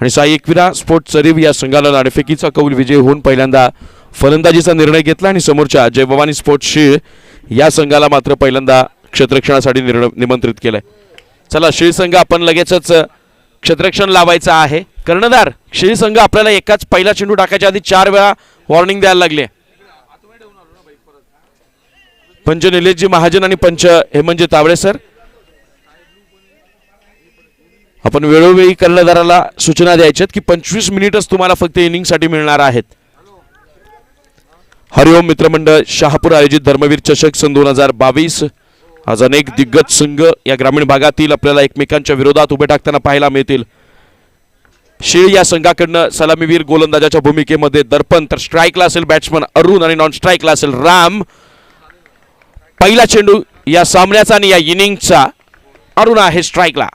आणि साई एकविरा स्पोर्ट्स चरीव या संघाला नाणेफेकीचा कौल विजय होऊन पहिल्यांदा फलंदाजीचा निर्णय घेतला आणि समोरच्या जय भवानी स्पोर्ट्स शीळ या संघाला मात्र पहिल्यांदा क्षेत्ररक्षणासाठी निमंत्रित केलंय. चला शीळ संघ आपण लगेचच क्षेत्ररक्षण लावायचं आहे. कर्णधार शीळ संघ आपल्याला एकाच पहिला चेंडू टाकायच्या आधी 4 वेळा वॉर्निंग द्यायला लागली. पंच निलेशजी महाजन आणि पंच हेमंतजी तावडे सर, आपण वेळोवेळी कर्णधाराला सूचना द्यायच्यात की 25 मिनिटच तुम्हाला फक्त इनिंगसाठी मिळणार आहेत. हरिओम मित्रमंडळ शहापूर आयोजित धर्मवीर चषक सन 2022. आज अनेक दिग्गज संघ या ग्रामीण भागातील आपल्याला एकमेकांच्या विरोधात उभे टाकताना पाहायला मिळतील. शीळ या संघाकडनं सलामीवीर गोलंदाजाच्या भूमिकेमध्ये दर्पण, तर स्ट्राईकला असेल बॅट्समन अरुण आणि नॉन स्ट्राईकला असेल राम. पहिला चेंडू या सामन्याचा आणि या इनिंगचा अरुण आहे स्ट्राईकला.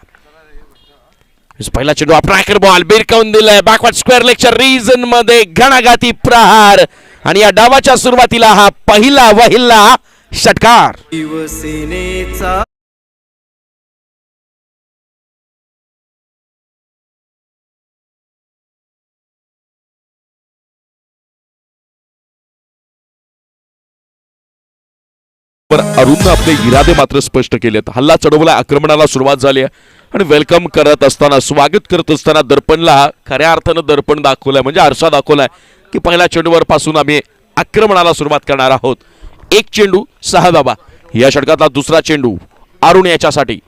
पहिला चेंडू ट्रॅकर बॉल बिरकावून दिलाय बॅकवर्ड स्क्वेअर लेगच्या रीजन मध्ये घणाघाती प्रहार आणि या डावाच्या सुरुवातीला हा पहिला वहिला षटकार. शिवसेनेचा अरुणने आपले इरादे मात्र स्पष्ट केलेत. हल्ला चढवला, आक्रमणाला सुरुवात झाली आणि वेलकम करत असताना, स्वागत करत असताना दर्पणला खऱ्या अर्थानं दर्पण दाखवलाय, म्हणजे आरसा दाखवलाय की पहिल्या चेंडूवर पासून आम्ही आक्रमणाला सुरुवात करणार आहोत. 1 चेंडू 6 धावा. या षटकातला दुसरा चेंडू अरुण याच्यासाठी.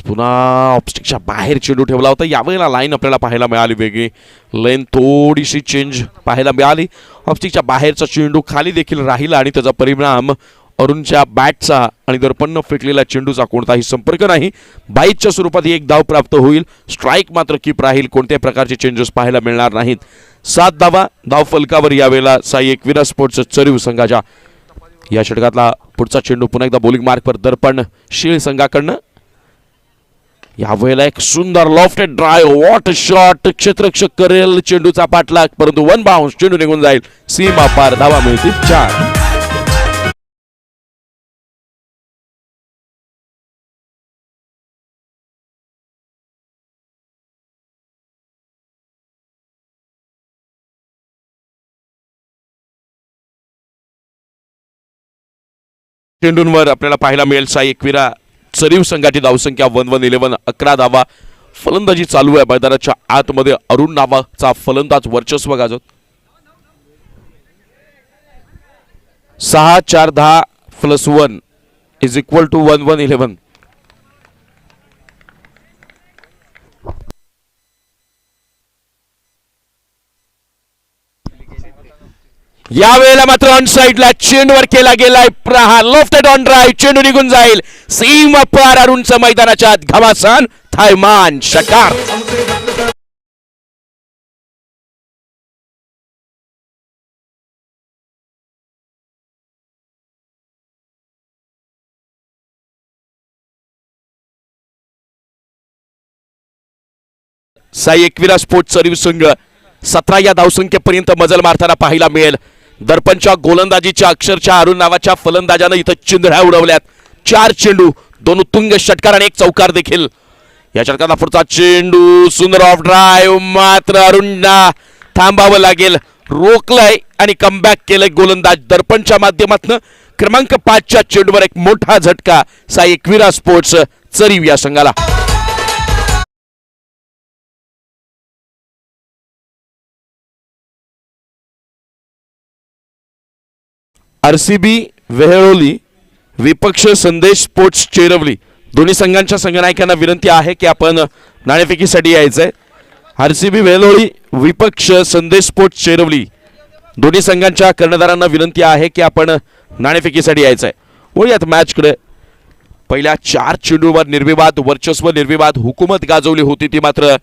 पुन्हा ऑफस्टिकच्या बाहेर चेंडू ठेवला होता. यावेळेला लाईन आपल्याला पाहायला मिळाली वेगळी, लाईन थोडीशी चेंज पाहायला मिळाली. ऑफस्टिकच्या बाहेरचा चेंडू खाली देखील राहिला आणि त्याचा परिणाम अरुणच्या बॅटचा आणि दर्पण फेकलेल्या चेंडूचा कोणताही संपर्क नाही. बाईटच्या स्वरूपात एक धाव प्राप्त होईल. स्ट्राईक मात्र कीप राहील. कोणत्याही प्रकारचे चेंजेस पाहायला मिळणार नाहीत. 7 धावा धाव फलकावर यावेळेला साई एकविरा स्पोर्ट्स चरीव संघाच्या. या षटकातला पुढचा चेंडू पुन्हा एकदा बॉलिंग मार्कवर दर्पण शीळ संघाकडनं. यावेळेला एक सुंदर लॉफ्टेड ड्राइव्ह, वॉट शॉट, क्षेत्ररक्षक करेल चेंडूचा पाठलाग, परंतु 1 बाउन्स, चेंडू निघून जाईल सीमा पार. धावा मिळतील 4. चेंडूंवर आपल्याला पाहायला मिळेल साई एकविरा चरीव संघाची धावसंख्या 1-1-11, 11 धावा. फलंदाजी चालू आहे मैदानाच्या आतमध्ये. अरुण नावाचा फलंदाज वर्चस्व गाजवत. 6, 4, 10 + 1 = 1-1-11. यावेळेला मात्र ऑन साइडला चेंडूवर केला गेलाय प्रहार. लॉफ्टेड ऑन ड्राइव्ह, चेंडू निघून जाईल सीमा पार. अरुणचा मैदानाच्या आत घमासान थायमान षटकार. साई एकविरा स्पोर्ट्स चरीव संघ 17 या धावसंख्येपर्यंत मजल मारताना पाहायला मिळेल. दर्पणच्या गोलंदाजीच्या अक्षरच्या अरुण नावाच्या फलंदाजानं इथं चिंधड्या उडवल्यात. 4 चेंडू, 2 उत्तुंग षटकार आणि 1 चौकार देखील. या षटकाला पुढचा चेंडू सुंदर ऑफ ड्राइव्ह, मात्र अरुणला थांबावं लागेल. रोखलंय आणि कमबॅक केलंय गोलंदाज दर्पणच्या माध्यमातून. क्रमांक 5च्या चेंडूवर एक मोठा झटका साई एकविरा स्पोर्ट्स चरीव या संघाला. आरसीबी वेहळोली विपक्ष संदेश स्पोर्ट्स चेरवली. दोन्ही संघांच्या संघनायकांना विनंती आहे की आपण नाणेफेकीसाठी यायचंय. आरसीबी वेहळोली विपक्ष संदेश स्पोर्ट्स चेरवली दोन्ही संघांच्या कर्णधारांना विनंती आहे की आपण नाणेफेकीसाठी यायचंय. वळूयात मॅचकडे. पहिल्या 4 चेंडूवर निर्विवाद वर्चस्व, निर्विवाद हुकूमत गाजवली होती ती मात्र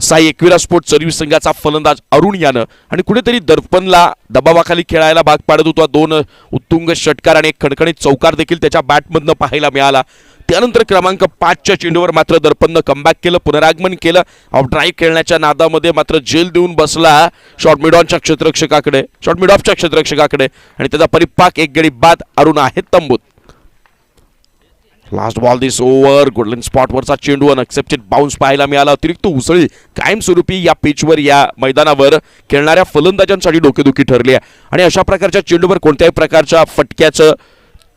साई एकविरा स्पोर्ट्स चरीव संघाचा फलंदाज अरुण यानं, आणि कुठेतरी दर्पणला दबावाखाली खेळायला भाग पाडत होता. 2 उत्तुंग षटकार आणि 1 खणखणीत चौकार देखील त्याच्या बॅटमधनं पाहायला मिळाला. त्यानंतर क्रमांक 5च्या चेंडूवर मात्र दर्पणनं कमबॅक केलं, पुनरागमन केलं. ऑफ ड्राईव्ह खेळण्याच्या नादामध्ये मात्र जेल देऊन बसला शॉर्ट मिड ऑनच्या क्षेत्ररक्षकाकडे, शॉर्ट मिड ऑफच्या क्षेत्ररक्षकाकडे, आणि त्याचा परिपाक एक गडी बाद. अरुण आहे तंबूत. लास्ट बॉल दिस ओव्हर. गोल्डन स्पॉटवरचा चेंडू अनएक्सेप्टेड बाउन्स पाहायला मिळाला. अतिरिक्त उसळी कायमस्वरूपी या पिचवर या मैदानावर खेळणाऱ्या फलंदाजांसाठी डोकेदुखी ठरली आहे आणि अशा प्रकारच्या चेंडूवर कोणत्याही प्रकारच्या फटक्याचं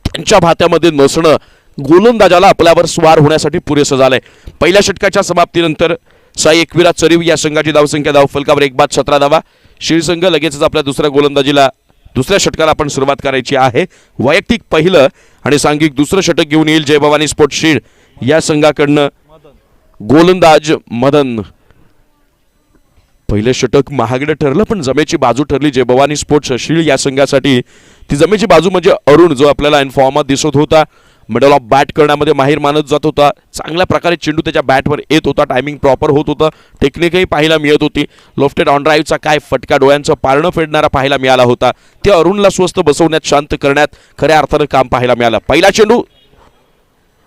त्यांच्या भात्यामध्ये नसणं गोलंदाजाला आपल्यावर स्वार होण्यासाठी पुरेसं झालंय. पहिल्या षटकाच्या समाप्तीनंतर साई एकविरा चरीव या संघाची धावसंख्या धावफलकावर 1 बाद 17 धावा. शिळसंघ लगेचच आपल्या दुसऱ्या गोलंदाजीला दुसऱ्या षटकाला आपण सुरुवात करायची आहे. वैयक्तिक पहिलं आणि सांघिक दुसरं षटक घेऊन येईल जय भवानी स्पोर्ट्स शीड या संघाकडनं गोलंदाज मदन. पहिलं षटक महागडं ठरलं पण जमेची बाजू ठरली जय भवानी स्पोर्ट्स शीड या संघासाठी. ती जमेची बाजू म्हणजे अरुण जो आपल्याला इन्फॉर्मात दिसत होता. मिडल ऑफ बॅट करण्यामध्ये माहीर मानत जात होता. चांगल्या प्रकारे चेंडू त्याच्या बॅटवर येत होता. टायमिंग प्रॉपर होत होतं. टेक्निकही पाहायला मिळत होती. लोफ्टेड ऑन ड्राईव्हचा काय फटका डोळ्यांचं पारणं फेडणारा पाहायला मिळाला होता. ते अरुणला स्वस्थ बसवण्यात शांत करण्यात खऱ्या अर्थानं काम पाहायला मिळालं. पहिला चेंडू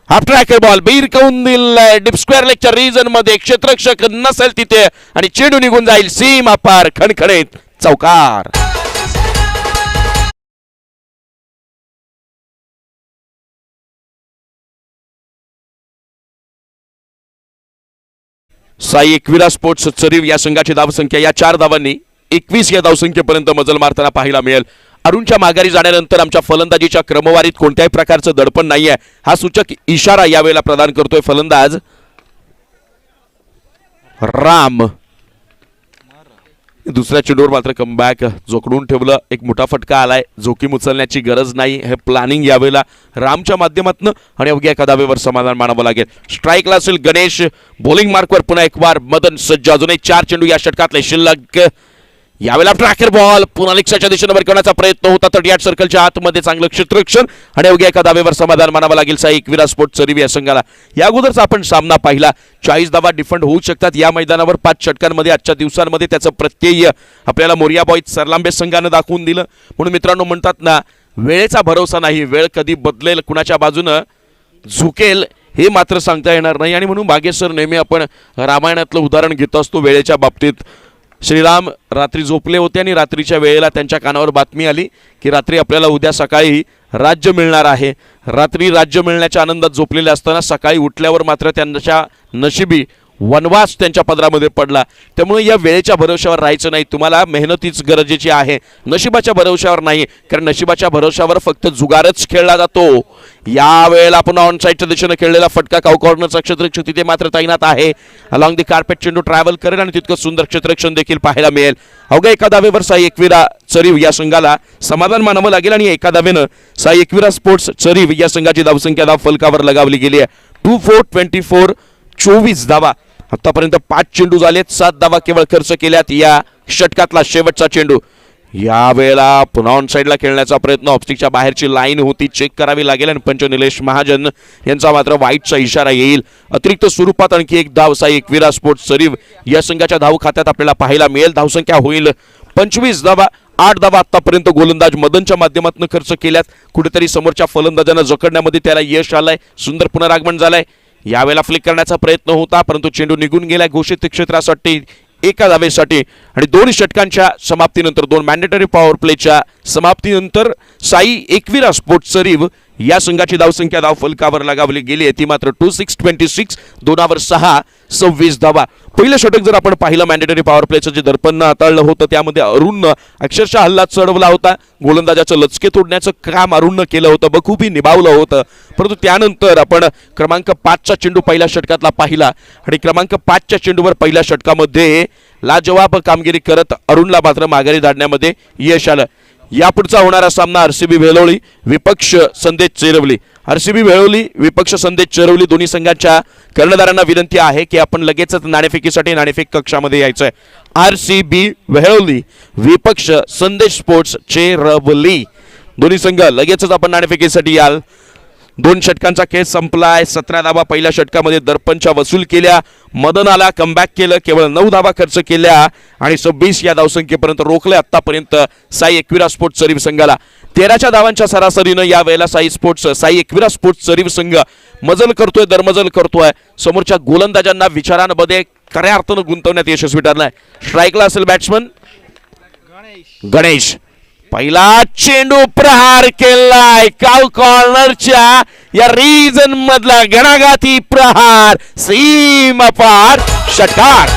हाफ ट्रॅकर बॉल बिरकवून दिलाय डीप स्क्वेअर लेगच्या रीजन मध्ये. क्षेत्ररक्षक नसेल तिथे आणि चेंडू निघून जाईल सीमा पार. खणखणीत चौकार. साई एकविरा स्पोर्ट्स चरीव या संघाची धावसंख्या या 4 धावांनी 21 या धावसंख्येपर्यंत मजल मारताना पाहायला मिळेल. अरुणच्या माघारी जाण्यानंतर आमच्या फलंदाजीच्या क्रमवारीत कोणत्याही प्रकारचं दडपण नाहीये हा सूचक इशारा यावेळेला प्रदान करतोय फलंदाज राम. दुसऱ्या चेंडूवर मात्र कमबॅक जोखडून ठेवलं. एक मोठा फटका आलाय. जोखीम उचलण्याची गरज नाही. हे प्लॅनिंग यावेळेला रामच्या माध्यमातून आणि अवघ्या एका धावेवर समाधान मानावं लागेल. स्ट्राईकला असेल गणेश. बॉलिंग मार्कवर पुन्हा एक बार मदन सज्ज. अजूनही 4 चेंडू या षटकातले शिल्लक. यावेळेला ट्रॅकर बॉल पुन्हा निक्षाच्या दिशेने वर करण्याचा प्रयत्न होता. 38 सर्कलच्या आतमध्ये चांगलं क्षेत्ररक्षण आणि अवघ्या एका धावेवर समाधान मानावं लागेल साई एकविरा स्पोर्ट्स चरीव या संघाला. या अगोदरचा आपण सामना पाहिला. 40 धावा डिफेंड होऊ शकतात या मैदानावर 5 षटकांमध्ये. आजच्या दिवसांमध्ये त्याचं प्रत्यय आपल्याला मोरिया बॉईज सरलांबे संघानं दाखवून दिलं. म्हणून मित्रांनो म्हणतात ना वेळेचा भरोसा नाही. वेळ कधी बदलेल कुणाच्या बाजूनं झुकेल हे मात्र सांगता येणार नाही. आणि म्हणून बागेश्वर नेहमी आपण रामायणातलं उदाहरण घेत असतो वेळेच्या बाबतीत. श्रीराम रात्री झोपले होते आणि रात्रीच्या वेळेला त्यांच्या कानावर बातमी आली की रात्री आपल्याला उद्या सकाळी राज्य मिळणार आहे. रात्री राज्य मिळण्याच्या आनंदात झोपलेले असताना सकाळी उठल्यावर मात्र त्यांच्या नशिबी वनवास त्यांच्या पदरामध्ये पडला. त्यामुळे या वेळेच्या भरोश्यावर राहायचं नाही. तुम्हाला मेहनतीच गरजेची आहे. नशिबाच्या भरोश्यावर नाही. कारण नशिबाच्या भरोश्यावर फक्त जुगारच खेळला जातो. या वेळेला आपण ऑन साईडच्या दिशेने खेळलेला फटका काउ कॉर्नरचा क्षेत्ररक्षक तिथे मात्र तैनात आहे. अलॉंग दी कार्पेट चेंडू ट्रॅव्हल करेल आणि तितकं सुंदर क्षेत्ररक्षण देखील पाहायला मिळेल. अवघ्या एका धावेवर साई एकविरा चरीव या संघाला समाधान मानावं लागेल आणि एका धावेनं साई एकविरा स्पोर्ट्स चरीव या संघाची धावसंख्या धाव फलकावर लगावली गेली आहे. 2-4-24 24 धावा. आतापर्यंत 5 चेंडू झालेत. 7 धावा केवळ खर्च केल्यात. या षटकातला शेवटचा चेंडू या वेळेला पुन्हा ऑन साईडला खेळण्याचा प्रयत्न. ऑफस्टिकच्या बाहेरची लाईन होती चेक करावी लागेल आणि पंच निलेश महाजन यांचा मात्र वाईटचा इशारा येईल. अतिरिक्त स्वरूपात आणखी एक धाव साई एकविरा स्पोर्ट्स चरीव या संघाच्या धाव खात्यात आपल्याला पाहायला मिळेल. धावसंख्या होईल 25 धावा. 8 धावा आतापर्यंत गोलंदाज मदनच्या माध्यमातून खर्च केल्यात. कुठेतरी समोरच्या फलंदाजांना जखडण्यामध्ये त्याला यश आलंय. सुंदर पुनरागमन झालंय. यावेळेला फ्लिक करण्याचा प्रयत्न होता परंतु चेंडू निघून गेला घोषित क्षेत्रासाठी एका धावेसाठी. आणि 2 षटकांच्या समाप्तीनंतर 2 मॅन्डेटरी पॉवर प्लेच्या समाप्तीनंतर साई एकविरा स्पोर्ट्स चरीव या संघाची धावसंख्या धाव फलकावर लगावली गेली आहे. ती मात्र 2-6-26 2 6 26 धावा. पहिलं षटक जर आपण पाहिलं मॅन्डेटरी पॉवर प्लेचं जे दर्पण हाताळलं होतं त्यामध्ये अरुणनं अक्षरशः हल्ला चढवला होता. गोलंदाजाचं लचके तोडण्याचं काम अरुणनं केलं होतं. बखूबी निभावलं होतं. परंतु त्यानंतर आपण क्रमांक 5चा चेंडू पहिल्या षटकातला पाहिला आणि क्रमांक 5च्या चेंडूवर पहिल्या षटकामध्ये लाजवाब कामगिरी करत अरुणला मात्र माघारी धाडण्यामध्ये यश आलं. यापुढचा होणारा सामना आरसीबी भेलोळी विपक्ष संदेश चेरवली. आरसीबी भेलोळी विपक्ष संदेश चेरवली दोन्ही संघांच्या कर्णधारांना विनंती आहे की आपण लगेचच नाणेफेकीसाठी नाणेफेक कक्षामध्ये यायचं आहे. आरसीबी भेलोळी विपक्ष संदेश स्पोर्ट्स चेरवली दोन्ही संघ लगेचच आपण नाणेफेकीसाठी याल. 2 षटकांचा खेळ संपलाय. 17 धावा पहिल्या षटकामध्ये दर्पणच्या वसूल केल्या. मदनाला कमबॅक केलं. केवळ 9 धावा खर्च केल्या आणि 26 या धावसंख्येपर्यंत रोखले आतापर्यंत साई एकविरा स्पोर्ट्स चरीव संघाला. 13च्या धावांच्या सरासरीनं या वेळेला साई एकविरा स्पोर्ट्स चरीव संघ मजल करतोय दरमजल करतोय. समोरच्या गोलंदाजांना विचारांमध्ये खऱ्या अर्थानं गुंतवण्यात यशस्वी ठरलाय. स्ट्राईकला असेल बॅट्समन गणेश. पहिला चेंडू प्रहार केलाय काव कॉर्नरच्या या रिजन मधला गणागाती प्रहार सीमा पार षटकार.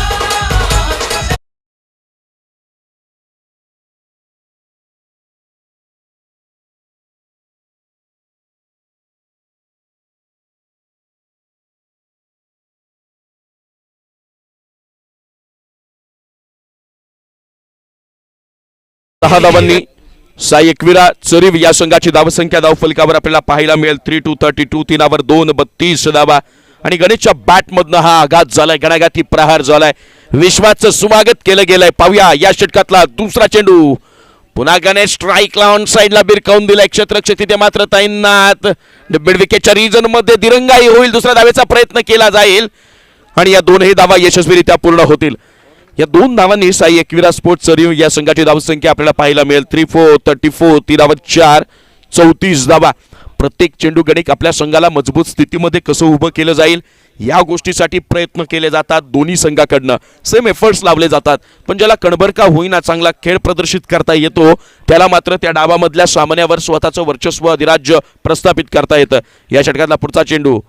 दहा धावांनी साई एकविरा चरीव या संघाची धावसंख्या धावफलकावर आपल्याला पाहायला मिळेल 3-2-32 तीनावर 2-32 धावा. आणि गणेशच्या बॅट मधनं हा आघात झालाय, गणागाती प्रहार झालाय. विश्वाचं स्वागत केलं गेलंय. पाहूया या षटकातला दुसरा चेंडू. पुन्हा गणेश स्ट्राईकला ऑन साइडला बिरकावून दिलाय क्षेत्ररक्षक तिथे मात्र तैनात. मिड विकेटच्या रिजन मध्ये दिरंगाई होईल, दुसऱ्या धावेचा प्रयत्न केला जाईल आणि या दोनही धावा यशस्वीरित्या पूर्ण होतील. या दोन धावांनी साई एकविरा स्पोर्ट्स चरीव या संघाची धावसंख्या आपल्याला पाहायला मिळेल 3-4-34 तीनावर 4 34 धावा. प्रत्येक चेंडू गणिक आपल्या संघाला मजबूत स्थितीमध्ये कसं उभं केलं जाईल या गोष्टीसाठी प्रयत्न केले जातात. दोन्ही संघाकडनं सेम एफर्ट्स लावले जातात, पण ज्याला कणबर का होईना चांगला खेळ प्रदर्शित करता येतो त्याला मात्र त्या डावामधल्या सामन्यावर स्वतःचं वर्चस्व अधिराज्य प्रस्थापित करता येतं. या षटकातला पुढचा चेंडू.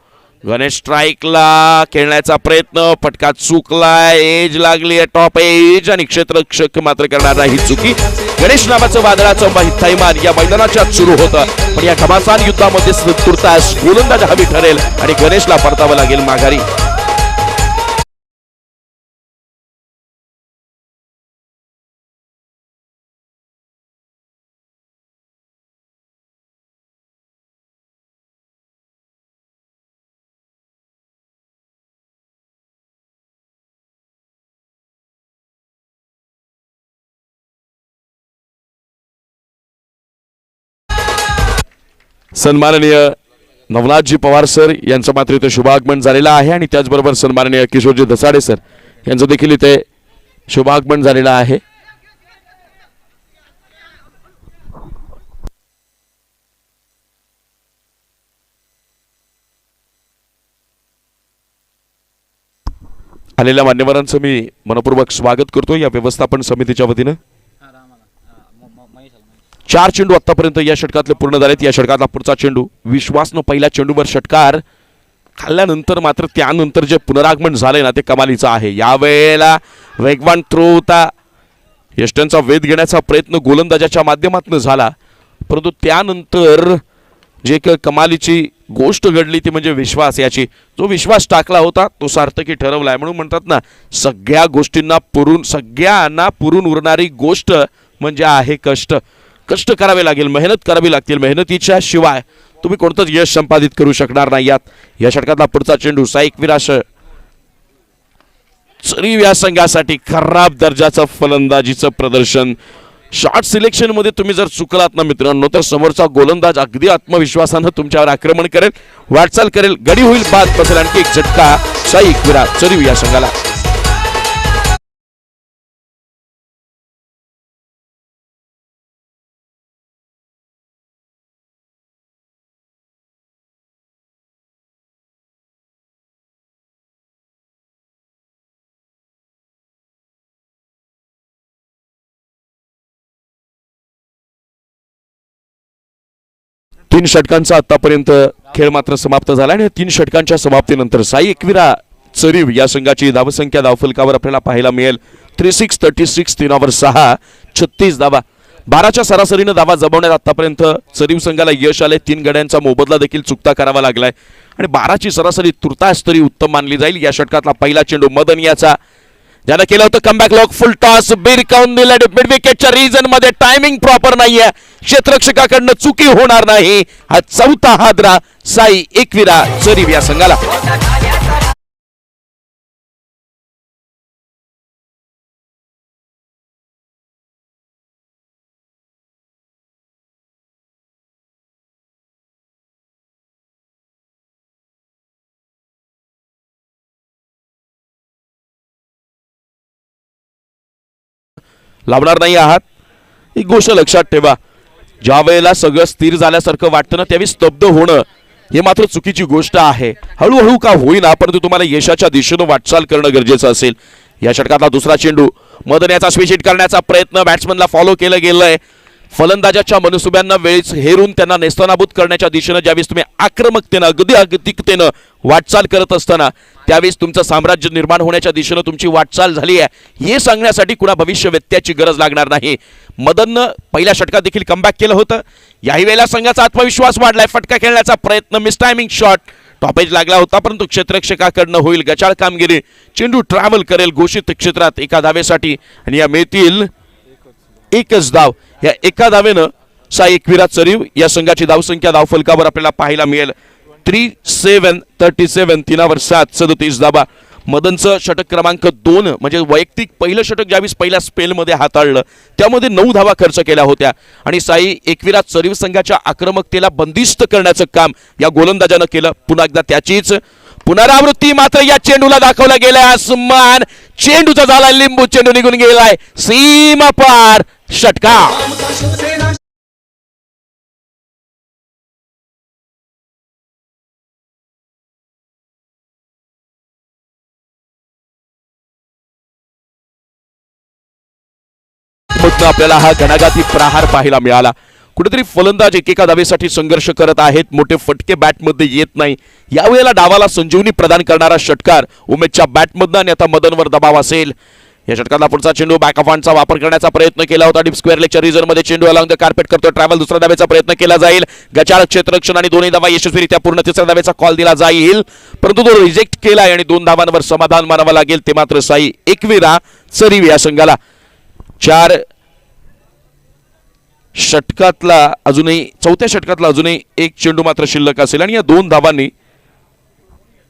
गणेश स्ट्राईकला खेळण्याचा प्रयत्न, फटका चुकलाय, एज लागली आहे, टॉप एज आणि क्षेत्ररक्षक मात्र करणार नाही चुकी. गणेश नावाचं वादळाचं थैमान या मैदानाच्या सुरू होतं, पण या घमासान युद्धामध्ये तुर्तास गोलंदाज हवी ठरेल आणि गणेशला परतावं लागेल माघारी. सन्माननीय नवनाथजी पवार सर यांचं मात्र इथे शुभागमन झालेलं आहे आणि त्याचबरोबर सन्माननीय किशोरजी दसाडे सर यांचं देखील इथे शुभागमन झालेलं आहे. आलेल्या मान्यवरांचं मी मनपूर्वक स्वागत करतो या व्यवस्थापन समितीच्या वतीनं. 4 चेंडू आतापर्यंत या षटकातले पूर्ण झालेत. या षटकातला पुढचा चेंडू. विश्वासनं पहिल्या चेंडूवर षटकार खाल्ल्यानंतर मात्र त्यानंतर जे पुनरागमन झाले ना ते कमालीचं आहे. यावेळेला वेगवान थ्रो होता, यष्टनचा वेध घेण्याचा प्रयत्न गोलंदाजाच्या माध्यमातून झाला, परंतु त्यानंतर जे कमालीची गोष्ट घडली ती म्हणजे विश्वास याची. जो विश्वास टाकला होता तो सार्थकी ठरवलाय. म्हणून म्हणतात ना सगळ्या गोष्टींना सगळ्यांना पुरून उरणारी गोष्ट म्हणजे आहे कष्ट. कष्ट करावे लागेल, मेहनत करावी लागतील. मेहनतीच्या शिवाय तुम्ही कोणतंच यश संपादित करू शकणार नाही. या षटकातला पुढचा चेंडू. साई एकविरा चरीव या संघासाठी खराब दर्जाचं फलंदाजीचं प्रदर्शन. शॉट सिलेक्शन मध्ये तुम्ही जर चुकलात ना मित्रांनो तर समोरचा गोलंदाज अगदी आत्मविश्वासानं तुमच्यावर आक्रमण करेल, वाटचाल करेल, गडी होईल, बाद बसेल. आणखी एक झटका साई एकविरा चरीव या संघाला. तीन षटकांचा आतापर्यंत खेळ मात्र समाप्त झाला आणि 3 षटकांच्या समाप्तीनंतर साई एकविरा चरीव या संघाची धावसंख्या धावफलकावर आपल्याला पाहायला मिळेल 36 तीनावर 6 36 धावा. 12च्या सरासरीने धावा जमवण्यात आतापर्यंत चरीव संघाला यश आले. 3 गड्यांचा मोबदला देखील चुकता करावा लागलाय आणि 12ची सरासरी तुर्तास तरी उत्तम मानली जाईल. या षटकातला पहिला चेंडू मदन याचा, ज्यानं केलं होतं कमबॅक लॉक, फुल टॉस, बिरकावून दिला मिड विकेटच्या रिजन मध्ये. टायमिंग प्रॉपर नाहीये, क्षेत्ररक्षकाकडनं चुकी होणार नाही. हा चौथा हादरा साई एकविरा चरीव या संघाला. लावणार नाही आहात ही गोष्ट लक्षात ठेवा. ज्या वेळेला सगळं स्थिर झाल्यासारखं वाटतं ना त्यावेळी स्तब्ध होणं हे मात्र चुकीची गोष्ट आहे. हळूहळू का होईना परंतु तुम्हाला यशाच्या दिशेनं वाटचाल करणं गरजेचं असेल. या षटकातला दुसरा चेंडू. मदन याचा स्विच हिट करण्याचा प्रयत्न, बॅट्समनला फॉलो केलं गेलंय. फलंदाजाच्या मनसुब्यांना वेळीच हेरून त्यांना नेस्तनाबूत करण्याच्या दिशेनं ज्यावेळेस तुम्ही आक्रमकतेनं अगदी अगतिकतेनं वाटचाल करत असताना त्यावेळेस तुमचं साम्राज्य निर्माण होण्याच्या दिशेनं तुमची वाटचाल झाली आहे हे सांगण्यासाठी कुणा भविष्यवेत्त्याची गरज लागणार नाही. मदननं पहिल्या षटकात देखील कमबॅक केलं होतं. याही वेळेला संघाचा आत्मविश्वास वाढलाय. फटका खेळण्याचा प्रयत्न, मिस टायमिंग शॉट, टॉपेज लागला होता परंतु क्षेत्ररक्षकाकडनं होईल गचाळ कामगिरी. चेंडू ट्रॅव्हल करेल घोषित क्षेत्रात एका धावेसाठी आणि या मिळतील एकच धाव. या एका धावेनं साई एकविरा चरीव या संघाची धावसंख्या धावफलकावर आपल्याला पाहायला मिळेल 3-7 तीनावर 7 37 धाबा. मदनचं षटक क्रमांक 2 म्हणजे वैयक्तिक पहिलं षटक ज्यावेळेस पहिल्या स्पेलमध्ये हाताळलं त्यामध्ये 9 धावा खर्च केल्या होत्या आणि साई एकविरा चरीव संघाच्या आक्रमकतेला बंदिस्त करण्याचं काम या गोलंदाजानं केलं. पुन्हा एकदा त्याचीच पुनरावृत्ती मात्र या चेंडूला दाखवला गेलाय. आसमान चेंडूचा झाला लिंबू, चेंडू निघून गेलाय सीमा पार. षटकार आपल्याला हा घणाघाती प्रहार पाहायला मिळाला. कुठेतरी फलंदाज एकेका धावेसाठी संघर्ष करत आहेत. मोठे फटके बॅटमध्ये येत नाही. यावेळेला डावाला संजीवनी प्रदान करणारा षटकार उमेशच्या बॅटमधनं आणि आता मदनवर दबाव असेल. या षटकाला पुढचा चेंडू बॅक ऑफ हँडचा वापर करण्याचा प्रयत्न केला होता. डीप स्क्वेअर लेगच्या रिझनमध्ये चेंडू अलॉंग द कार्पेट करतो. ट्रॅव्हल दुसऱ्या धावेचा प्रयत्न केला जाईल. गचाळ क्षेत्ररक्षण आणि दोन्ही धावा यशस्वीरित्या पूर्ण. तिसऱ्या धावेचा कॉल दिला जाईल परंतु तो रिजेक्ट केलाय आणि 2 धावांवर समाधान मानावं लागेल. ते मात्र साई एकविरा चरीव या संघाला. 4 षटकातला अजूनही 4थ्या षटकातला अजूनही एक चेंडू मात्र शिल्लक असेल आणि या 2 धावांनी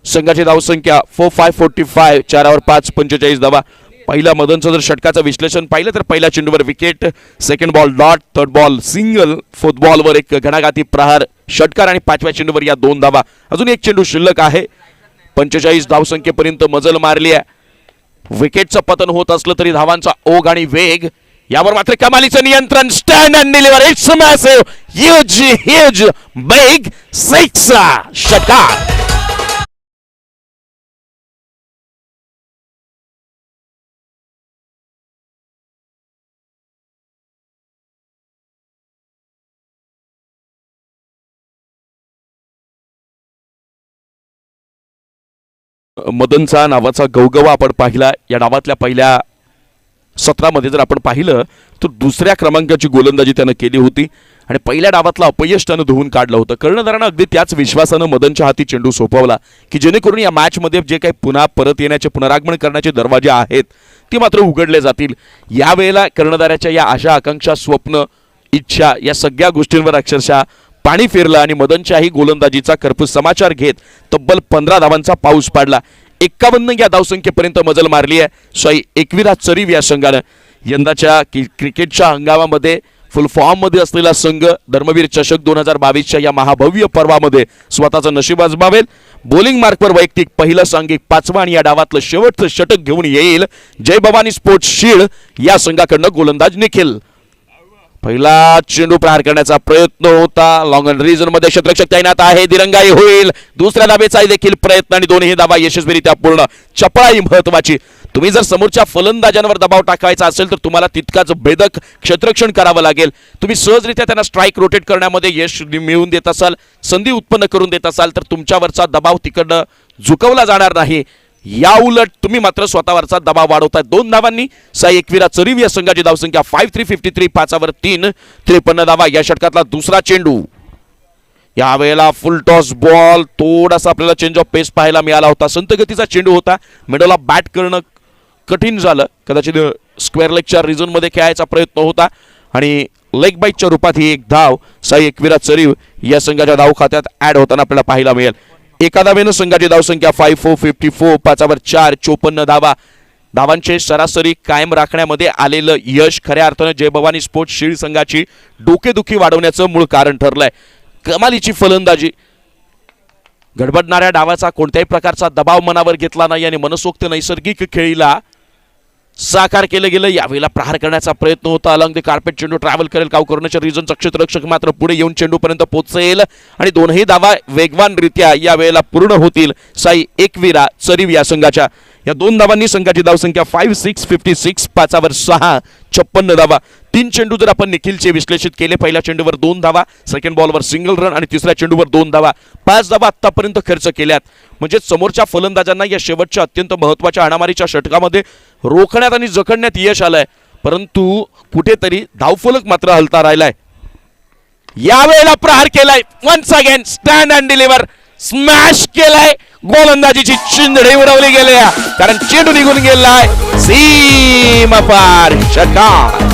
संघाची धावसंख्या 4-5 4 5 45 धावा. पहिला मदनचं जर षटकाचं विश्लेषण पाहिलं तर पहिल्या चेंडूवर wicket, second ball dot, third ball single, fourth बॉलवर एक घणाघाती प्रहार षटकार आणि 5व्या चेंडूवर या 2 धावा. अजून एक चेंडू शिल्लक आहे. 45 धावसंख्येपर्यंत मजल मारली आहे. विकेटचं पतन होत असलं तरी धावांचा ओघ आणि वेग यावर मात्र कमालीचं नियंत्रण. Stand and deliver, it's massive, huge big 6 षटकार. मदनचा नावाचा गवगवा आपण पाहिला. या डावातल्या पहिल्या 17 मध्ये जर आपण पाहिलं तर दुसऱ्या क्रमांकाची गोलंदाजी त्यानं केली होती आणि पहिल्या डावातला अपयश त्यानं धुवून काढलं होतं. कर्णधारानं अगदी त्याच विश्वासानं मदनच्या हाती चेंडू सोपवला की जेणेकरून या मॅचमध्ये जे काही पुन्हा परत येण्याचे पुनरागमन करण्याचे दरवाजे आहेत ते मात्र उघडले जातील. यावेळेला कर्णधाराच्या या आशा आकांक्षा स्वप्न इच्छा या सगळ्या गोष्टींवर अक्षरशः पाणी फिरलं आणि मदनच्याही गोलंदाजीचा कर्पूस समाचार घेत तब्बल 15 धावांचा पाऊस पाडला. 51 या धावसंख्येपर्यंत मजल मारली आहे साई एकविरा चरीव या संघानं. यंदाच्या क्रिकेटच्या हंगामामध्ये फुल फॉर्ममध्ये असलेला संघ धर्मवीर चषक 2022च्या या महाभव्य पर्वामध्ये स्वतःचं नशीब आजमावेल. बॉलिंग मार्कवर वैयक्तिक पहिलं सांघिक 5वं आणि या डावातलं शेवटचं षटक घेऊन येईल जय भवानी स्पोर्ट्स शील्ड या संघाकडनं गोलंदाज निखिल. पहिला चेंडू प्रहार करण्याचा प्रयत्न होता. लॉंग अँड रिजन मध्ये क्षेत्ररक्षक तैनात आहे. दिरंगाई होईल. दुसऱ्या धावेचा देखील प्रयत्न आणि दोन्ही धावा यशस्वीरित्या पूर्ण. चपळाई महत्वाची. तुम्ही जर समोरच्या फलंदाजांवर दबाव टाकायचा असेल तर तुम्हाला तितकाच भेदक क्षेत्ररक्षण करावं लागेल. तुम्ही सहजरित्या त्यांना स्ट्राईक रोटेट करण्यामध्ये यश मिळवून देत असाल, संधी उत्पन्न करून देत असाल तर तुमच्यावरचा दबाव तिकडनं झुकवला जाणार नाही. या उलट तुम्ही मात्र स्वतःवरचा दबाव वाढवताय. 2 धावांनी साई एकविरा चरीव या संघाची धावसंख्या 5-3 5 3 53 धावा. या षटकातला दुसरा चेंडू. यावेळेला फुल टॉस बॉल. थोडासा आपल्याला चेंज ऑफ पेस पाहायला मिळाला होता. संत गतीचा चेंडू होता. मिडलला बॅट करणं कठीण झालं. कदाचित स्क्वेअर लेगच्या रिझनमध्ये खेळायचा प्रयत्न होता आणि लेग बाईटच्या रूपात ही एक धाव साई एकविरा चरीव या संघाच्या धाव खात्यात ऍड होताना आपल्याला पाहायला मिळेल. एका धावेनं संघाची धावसंख्या 5-4 5 4 54 धावा. धावांचे सरासरी कायम राखण्यामध्ये आलेलं यश खऱ्या अर्थानं जय भवानी स्पोर्ट्स शील्ड संघाची डोकेदुखी वाढवण्याचं मूळ कारण ठरलंय. कमालीची फलंदाजी. गडबडणाऱ्या डावाचा कोणत्याही प्रकारचा दबाव मनावर घेतला नाही आणि मनसोक्त नैसर्गिक खेळीला साकार केलं गेलं. यावेळेला प्रहार करण्याचा प्रयत्न होता. अलॉंग द कार्पेट चेंडू ट्रॅव्हल करेल. कावकर्णच्या रिजनचा क्षेत्ररक्षक मात्र पुढे येऊन चेंडूपर्यंत पोहोचेल आणि दोनही धावा वेगवानरित्या यावेळेला पूर्ण होतील साई एकविरा चरीव या संघाच्या. या 2 धावांनी संघाची धावसंख्या 5,656, 5वर 6, 56 धावा. 3 चेंडू जर आपण निखिलचे विश्लेषित केले, पहिल्या चेंडूवर 2 धावा, सेकंड बॉलवर सिंगल रन आणि तिसऱ्या चेंडूवर 2 धावा, 5 धावा आतापर्यंत खर्च केल्यात. म्हणजे समोरच्या फलंदाजांना या शेवटच्या अत्यंत महत्त्वाच्या हाणामारीच्या षटकामध्ये रोखण्यात आणि जखडण्यात यश आलंय, परंतु कुठेतरी धावफलक मात्र हलता राहिलाय. यावेळेला प्रहार केलाय, once again stand and deliver, smash केलाय, गोलंदाजीची चिंधडी उडवली गेली कारण चेंडू निघून गेलाय सीमा पार. षटकार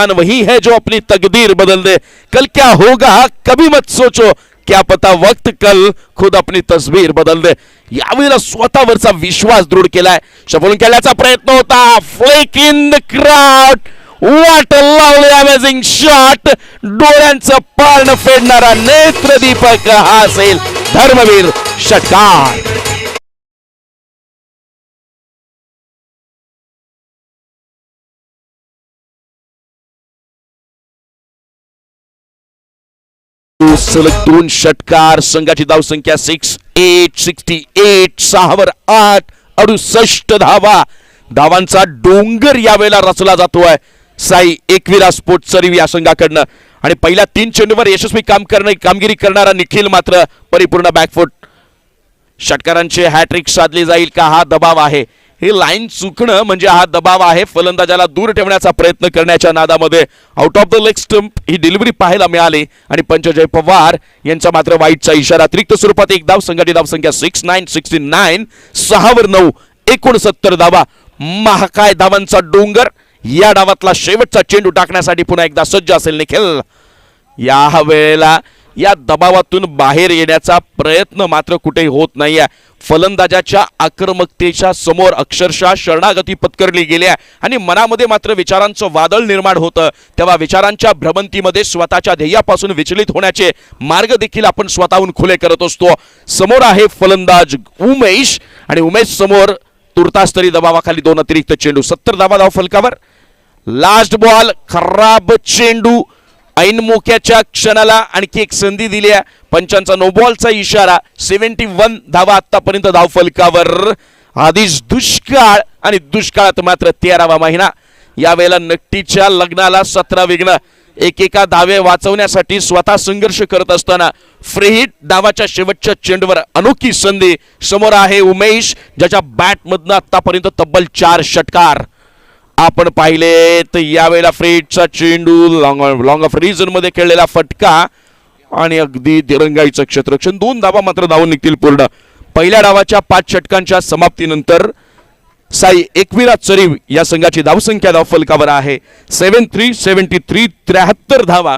वही है जो अपनी तकदीर बदल दे. कल क्या होगा कभी मत सोचो, क्या पता वक्त कल खुद अपनी तस्वीर बदल दे. यावेळेला स्वतःवरचा विश्वास दृढ केलाय. शफलून केल्याचा प्रयत्न होता, flick in the crowd, what a lovely amazing shot. डोळ्यांचं पारण फेडणारा नेत्रदीपक हा असेल धर्मवीर. षटकार सलग 2 षटकार, संघाची धावसंख्या 68, 6वर 8, 68 धावा. धावांचा डोंगर यावेळेला रचला जातोय साई एकविरा स्पोर्ट्स सरीव या संघाकडनं. आणि पहिल्या 3 चेंडूवर यशस्वी कामगिरी करणारा निखिल मात्र परिपूर्ण बॅकफूट. षटकारांची हॅट्रिक साधली जाईल का हा दबाव आहे. हे लाईन चुकणं म्हणजे हा दबाव आहे. फलंदाजाला दूर ठेवण्याचा प्रयत्न करण्याच्या नादामध्ये out of the leg stump ही डिलिव्हरी पाहायला मिळाली आणि पंच जय पवार यांचा मात्र वाईटचा इशारा. अतिरिक्त स्वरूपात एक धाव, संघाची धावसंख्या 69, 6वर 9, 69 धावा. महाकाय धावांचा डोंगर. या डावातला शेवटचा चेंडू टाकण्यासाठी पुन्हा एकदा सज्ज असेल निखिल. या वेळेला या दबावातून बाहेर येण्याचा प्रयत्न मात्र कुठेही होत नाहीये. फलंदाजाच्या आक्रमकतेच्या समोर अक्षरशः शरणागती पत्करली गेली आणि मनामध्ये मात्र विचारांचं वादळ निर्माण होतं. तेव्हा विचारांच्या भ्रमंतीमध्ये स्वतःच्या ध्येयापासून विचलित होण्याचे मार्ग देखील आपण स्वतःहून खुले करत असतो. समोर आहे फलंदाज उमेश आणि उमेश समोर तुर्तास तरी दबावाखाली 2 अतिरिक्त चेंडू. 70 धावा धाव फलकावर. लास्ट बॉल, खराब चेंडू. ऐन मोक्याच्या क्षणाला आणखी एक संधी दिली आहे. पंचांचा नो बॉलचा इशारा. 71 धावा आतापर्यंत धाव फलकावर. आधीच दुष्काळ आणि दुष्काळात मात्र 13वा महिना. यावेळेला नट्टीच्या लग्नाला 17 विघ्न. एकेका धावे वाचवण्यासाठी स्वतः संघर्ष करत असताना फ्रीहिट डावाच्या शेवटच्या चेंडूवर अनोखी संधी. समोर आहे उमेश ज्याच्या बॅटमधनं आतापर्यंत तब्बल 4 षटकार आपण पाहिले. तर यावेळेला फ्रीहिटचा चेंडू लॉंग ऑफ रिजन मध्ये खेळलेला फटका आणि अगदी दिरंगाईचं क्षेत्ररक्षण. 2 धावा मात्र धावून निघतील पूर्ण. पहिल्या डावाच्या 5 षटकांच्या समाप्तीनंतर साई एकविरा चरीव या संघाची धावसंख्या धाव फलकावर आहे 73, 73 धावा.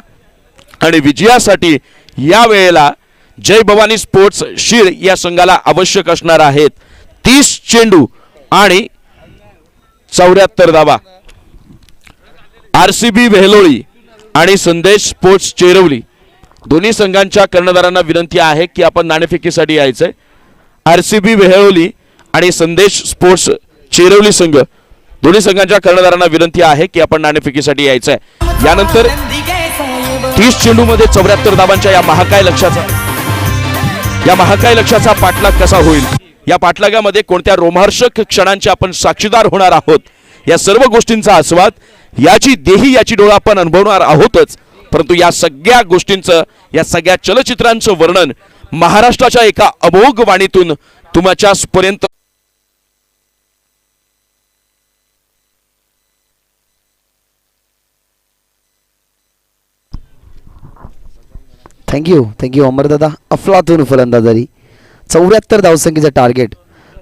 आणि विजयासाठी या वेळेला जय भवानी स्पोर्ट्स शीळ या संघाला आवश्यक असणार आहेत 30 चेंडू आणि 74 धावा. आरसीबी वेहलोळी आणि संदेश स्पोर्ट्स चेरवली दोन्ही संघांच्या कर्णधारांना विनंती आहे की आपण नाणेफेकीसाठी यायचंय. आरसीबी वेहलोळी आणि संदेश स्पोर्ट्स चेरवली संघ दोन्ही संघांच्या कर्णधारांना विनंती आहे की आपण नाणेफेकीसाठी यायचंय. यानंतर 30 चेंडू मध्ये 74 धावांच्या या महाकाय लक्ष्याचा पाठलाग कसा होईल. या पाठलागामध्ये कोणत्या रोमहर्षक क्षणांचे आपण साक्षीदार होणार आहोत. या सर्व गोष्टींचा आस्वाद याची डोळा आपण अनुभवणार आहोतच. परंतु या सगळ्या गोष्टींचं या सगळ्या चलचित्रांचं वर्णन महाराष्ट्राच्या एका अमोघ वाणीतून तुमच्यापर्यंत थँक्यू अमरदादा. अफलातून फलंदाजी. 74 धावसंख्येचं टार्गेट.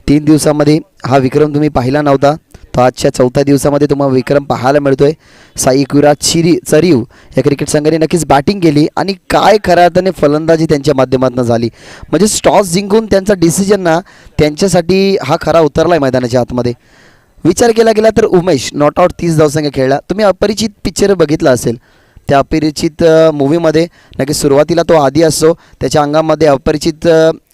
3 दिवसामध्ये हा विक्रम तुम्ही पाहिला नव्हता, तो आजच्या 4थ्या दिवसामध्ये तुम्हाला विक्रम पाहायला मिळतोय. साई एकविरा चरीव या क्रिकेट संघाने नक्कीच बॅटिंग केली आणि काय खऱ्या अर्थाने फलंदाजी त्यांच्या माध्यमातून झाली. म्हणजे टॉस जिंकून त्यांचा डिसिजन ना त्यांच्यासाठी हा खरा उतरला आहे मैदानाच्या आतमध्ये. विचार केला गेला तर उमेश नॉट आउट 30 धावसंख्या खेळला. तुम्ही अपरिचित पिक्चर बघितला असेल. त्या अपरिचित मूवीमध्ये नक्की सुरुवातीला तो आधी असतो, त्याच्या अंगामध्ये अपरिचित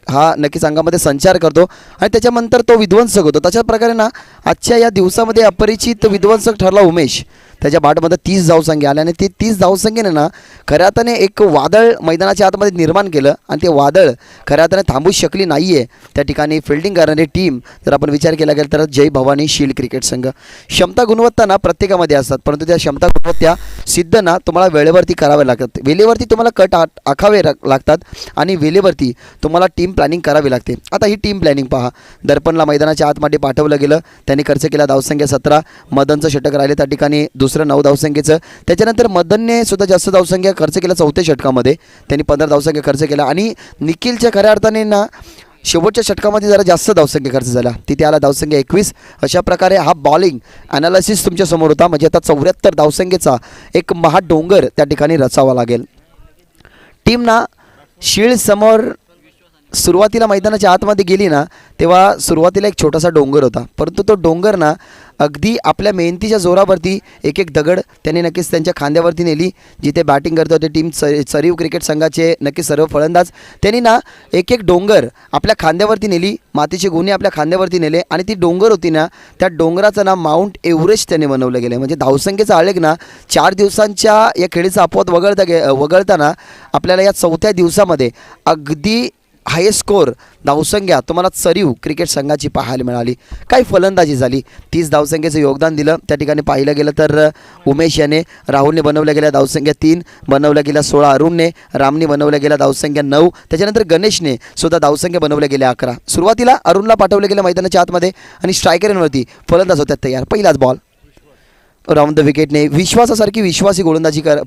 हा नक्कीच अंगामध्ये संचार करतो आणि त्याच्यानंतर तो विध्वंसक होतो. तशाच प्रकारे ना आजच्या या दिवसामध्ये अपरिचित विध्वंसक ठरला उमेश. त्याच्या बॅटमध्ये 30 धावसंख्ये आले आणि ते 30 धावसंख्येने ना खऱ्या अर्थाने एक वादळ मैदानाच्या आतमध्ये निर्माण केलं आणि ते वादळ खऱ्या अर्थाने थांबू शकली नाही आहे. त्या ठिकाणी फिल्डिंग करणारी टीम जर आपण विचार केला गेला तर जय भवानी शील्ड क्रिकेट संघ. क्षमता गुणवत्ता ना प्रत्येकामध्ये असतात, परंतु त्या क्षमता गुणवत्ता सिद्ध ना तुम्हाला वेळेवरती करावे लागतात. वेळेवरती तुम्हाला कट आखावे लागतात आणि वेळेवरती तुम्हाला टीम प्लॅनिंग करावी लागते. आता ही टीम प्लॅनिंग पहा. दर्पणला मैदानाच्या आतमध्ये पाठवलं गेलं, त्यांनी खर्च केला धावसंख्या 17. मदनचं षटक राहिले त्या ठिकाणी दुसरं 9 धावसंख्येचं. त्याच्यानंतर मदनने सुद्धा जास्त धावसंख्या खर्च केला 4थ्या षटकामध्ये, त्यांनी 15 धावसंख्या खर्च केला आणि निखिलच्या खऱ्या अर्थाने ना शेवटच्या षटकामध्ये जरा जास्त धावसंख्या खर्च झाला, तिथे आला धावसंख्या 21. अशा प्रकारे हा बॉलिंग ॲनालिसिस तुमच्यासमोर होता. म्हणजे आता 74 धावसंख्येचा एक महाडोंगर त्या ठिकाणी रचावा लागेल. टीमना शील्ड समोर सुरुवातीला मैदानाच्या आतमध्ये गेली ना तेव्हा सुरुवातीला एक छोटासा डोंगर होता, परंतु तो डोंगर ना अगदी आपल्या मेहनतीच्या जोरावरती एक एक दगड त्यांनी नक्कीच त्यांच्या खांद्यावरती नेली. जिथे बॅटिंग करत होते टीम चरीव क्रिकेट संघाचे नक्कीच सर्व फलंदाज, त्यांनी ना एक एक डोंगर आपल्या खांद्यावरती नेली, मातीचे गुन्हे आपल्या खांद्यावरती नेले आणि ती डोंगर होती ना त्या डोंगराचं नाव माउंट एव्हरेस्ट त्यांनी बनवलं गेलं. म्हणजे धावसंख्येचा आलेख ना 4 दिवसांच्या या खेळीचा अपवाद वगळताना आपल्याला या 4थ्या दिवसामध्ये अगदी हायेस्ट स्कोअर धावसंख्या तुम्हाला चरीव क्रिकेट संघाची पाहायला मिळाली. काही फलंदाजी झाली, 30 धावसंख्येचं योगदान दिलं. त्या ठिकाणी पाहिलं गेलं तर उमेश याने, राहुलने बनवल्या गेल्या धावसंख्या 3, बनवल्या गेल्या 16 अरुणने, रामने बनवल्या गेल्या धावसंख्या 9, त्याच्यानंतर गणेशने सुद्धा धावसंख्या बनवल्या गेल्या 11. सुरुवातीला अरुणला पाठवलं गेलं मैदानाच्या आतमध्ये आणि स्ट्रायकरांवरती फलंदाज होत्या तयार. पहिलाच बॉल राऊंड द विकेटने विश्वासासारखी विश्वासी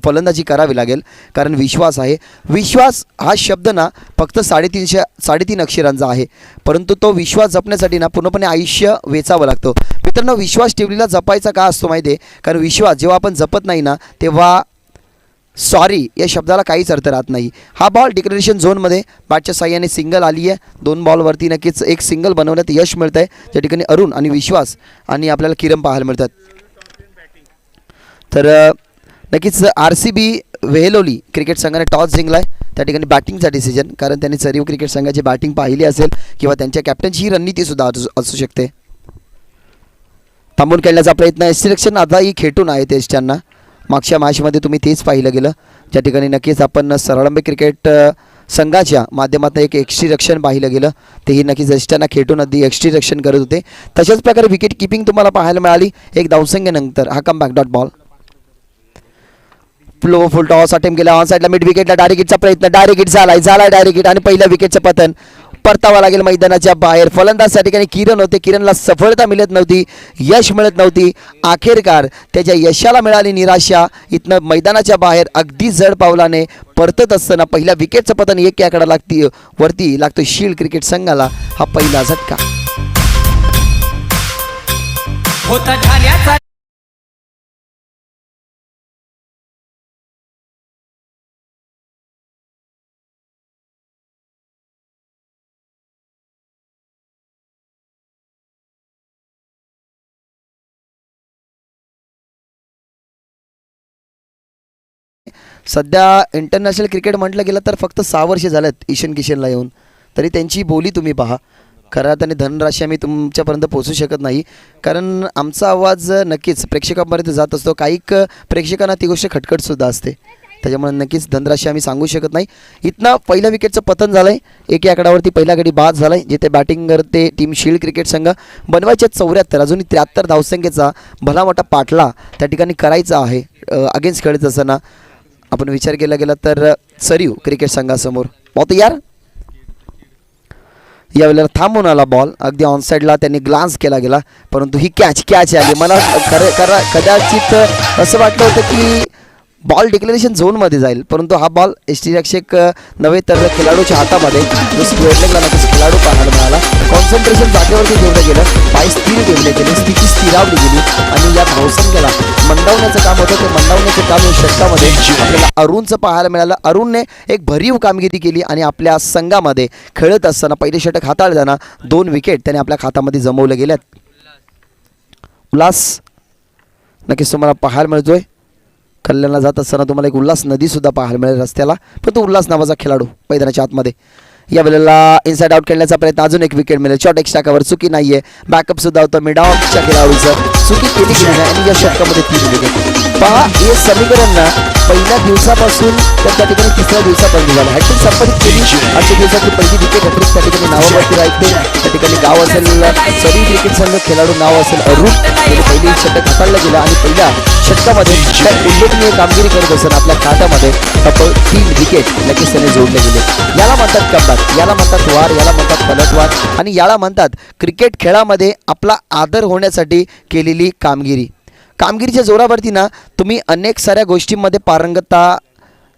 फलंदाजी करावी लागेल, कारण विश्वास आहे. विश्वास हा शब्द ना फक्त 3.5 अक्षरांचा आहे, परंतु तो विश्वास जपण्यासाठी ना पूर्णपणे आयुष्य वेचावं लागतं. मित्रांनो, विश्वास ठेवलेला जपायचा का असतो माहिती आहे? कारण विश्वास जेव्हा आपण जपत नाही ना तेव्हा सॉरी या शब्दाला काहीच अर्थ राहत नाही. हा बॉल डिक्लेरेशन झोनमध्ये बॅटच्या साह्याने सिंगल आली आहे. 2 बॉलवरती नक्कीच एक सिंगल बनवण्यात यश मिळतं आहे. त्या ठिकाणी अरुण आणि विश्वास आणि आपल्याला किरण पाहायला मिळतात. तर नक्कीच RCB वेहेलोली क्रिकेट संघाने टॉस जिंकला आहे. त्या ठिकाणी बॅटिंगचा डिसिजन, कारण त्यांनी चरीव क्रिकेट संघाची बॅटिंग पाहिली असेल किंवा त्यांच्या कॅप्टनची ही रणनीतीसुद्धा असू शकते. थांबून खेळण्याचा प्रयत्न सिलेक्शन आताही खेटून आहे टेस्टांना. मागच्या मॅचमध्ये तुम्ही तेच पाहिलं गेलं, ज्या ठिकाणी नक्कीच आपण सरळंबे क्रिकेट संघाच्या माध्यमातून एक एक्स्ट्रीरक्षण पाहिलं गेलं, तेही नक्कीच टेस्टांना खेटून अगदी एक्स्ट्रीरक्षण करत होते. तशाच प्रकारे विकेट किपिंग तुम्हाला पाहायला मिळाली. एक धावसंख्येनंतर हा कम बॅक डॉट बॉल फुल टॉस अटेम्प्ट केला ऑन साईडला मिड विकेटला डायरेक्ट हिटचा प्रयत्न, डायरेक्ट हिट झाला डायरेक्ट हिट आणि पहिल्या विकेटचं पतन. परतावा लागेल मैदानाच्या बाहेर. फलंदाज त्या ठिकाणी किरण होते, किरणला सफलता मिळत नव्हती, यश मिळत नव्हती. अखेरकार त्याच्या यशाला मिळाली निराशा. इथनं मैदानाच्या बाहेर अगदी जड पावलाने परतत असताना पहिल्या विकेटचं पतन 1 आकडा वरती लागतो शील्ड क्रिकेट संघाला. हा पहिला झटका होता. सध्या इंटरनॅशनल क्रिकेट म्हटलं गेलं तर फक्त 6 वर्षे झालेत ईशान किशनला येऊन, तरी त्यांची बोली तुम्ही पहा. खऱ्या अर्थाने धनराशी आम्ही तुमच्यापर्यंत पोहोचू शकत नाही, कारण आमचा आवाज नक्कीच प्रेक्षकांपर्यंत जात असतो. काही प्रेक्षकांना ती गोष्ट खटखटसुद्धा असते, त्याच्यामुळे नक्कीच धनराशी आम्ही सांगू शकत नाही. इथनं पहिल्या विकेटचं पतन झालं आहे. 1 आकडावरती पहिल्या गडी बाद झाला आहे. जिथे बॅटिंग करते टीम शील्ड क्रिकेट संघ. बनवायचे 74, अजूनही 73 धावसंख्येचा भला मोठा पाठला त्या ठिकाणी करायचा आहे. अगेन्स्ट खेळत असताना आपण विचार केला गेला तर चरीव क्रिकेट संघासमोर बहुत यार यावेळेला थांबून आला बॉल. अगदी ऑनसाईडला त्यांनी ग्लान्स केला गेला, परंतु ही कॅच आली. मला कदाचित असं वाटलं होतं की बॉल डिक्लेरेशन झोनमध्ये जाईल, परंतु हा बॉल यष्टीरक्षक नव्हे तर खेळाडूच्या हातामध्ये जो स्क्वेअर लेगला नक्कीच खेळाडू पाहायला मिळाला. कॉन्सन्ट्रेशन जागेवरती ठेवलं गेलं, पाय स्थिर ठेवले गेले, स्थिती स्थिरावली गेली आणि या धावसंख्येला मंदावण्याचं काम होतं. ते मंदावण्याचं काम या षटकामध्ये आपल्याला अरुणचं पाहायला मिळालं. अरुणने एक भरीव कामगिरी केली आणि आपल्या संघामध्ये खेळत असताना पहिले षटक हाताळताना 2 विकेट त्याने आपल्या खात्यामध्ये जमवले गेल्यात. उल्हास नक्कीच तुम्हाला पाहायला मिळतोय. कल्याणला जात असताना तुम्हाला एक उल्हास नदीसुद्धा पाहायला मिळेल रस्त्याला, पण तो उल्हास नावाचा खेळाडू मैदानाच्या आतमध्ये यावेळेला इनसाइड आउट खेळण्याचा प्रयत्न, अजून एक विकेट मिळेल. शॉट एक्स्ट्रा कव्हर चुकी नाहीये. बॅकअप सुद्धा होतं मिड ऑफच्या खेळाडूचं, चुकी केली गेली नाही आणि या षटकामध्ये 3 विकेट. पहा हे समीकरण ना पहिल्या दिवसापासून तर त्या ठिकाणी तिसऱ्या दिवसापर्यंत झालं. हॅट्रिक संपादित केली. आजच्या दिवसाची पहिली विकेट हॅट्रिक त्या ठिकाणी नावावरती राहते. त्या ठिकाणी गाव असेल सरी क्रिकेट संघ, खेळाडू नाव असेल अरुण. त्याने पहिली षटक हाताळलं गेलं आणि पहिल्या षटकामध्ये उल्लेखनीय कामगिरी करत असताना आपल्या खात्यामध्ये तब्बल 3 विकेट लगेच त्याने जोडले गेले. याला म्हणतात कमबॅक, याला म्हणतात वार, याला म्हणतात पलटवार आणि याला म्हणतात क्रिकेट खेळामध्ये आपला आदर होण्यासाठी केलेली कामगिरी. कामगिरीच्या जोरावरती ना तुम्ही अनेक साऱ्या गोष्टींमध्ये पारंगतता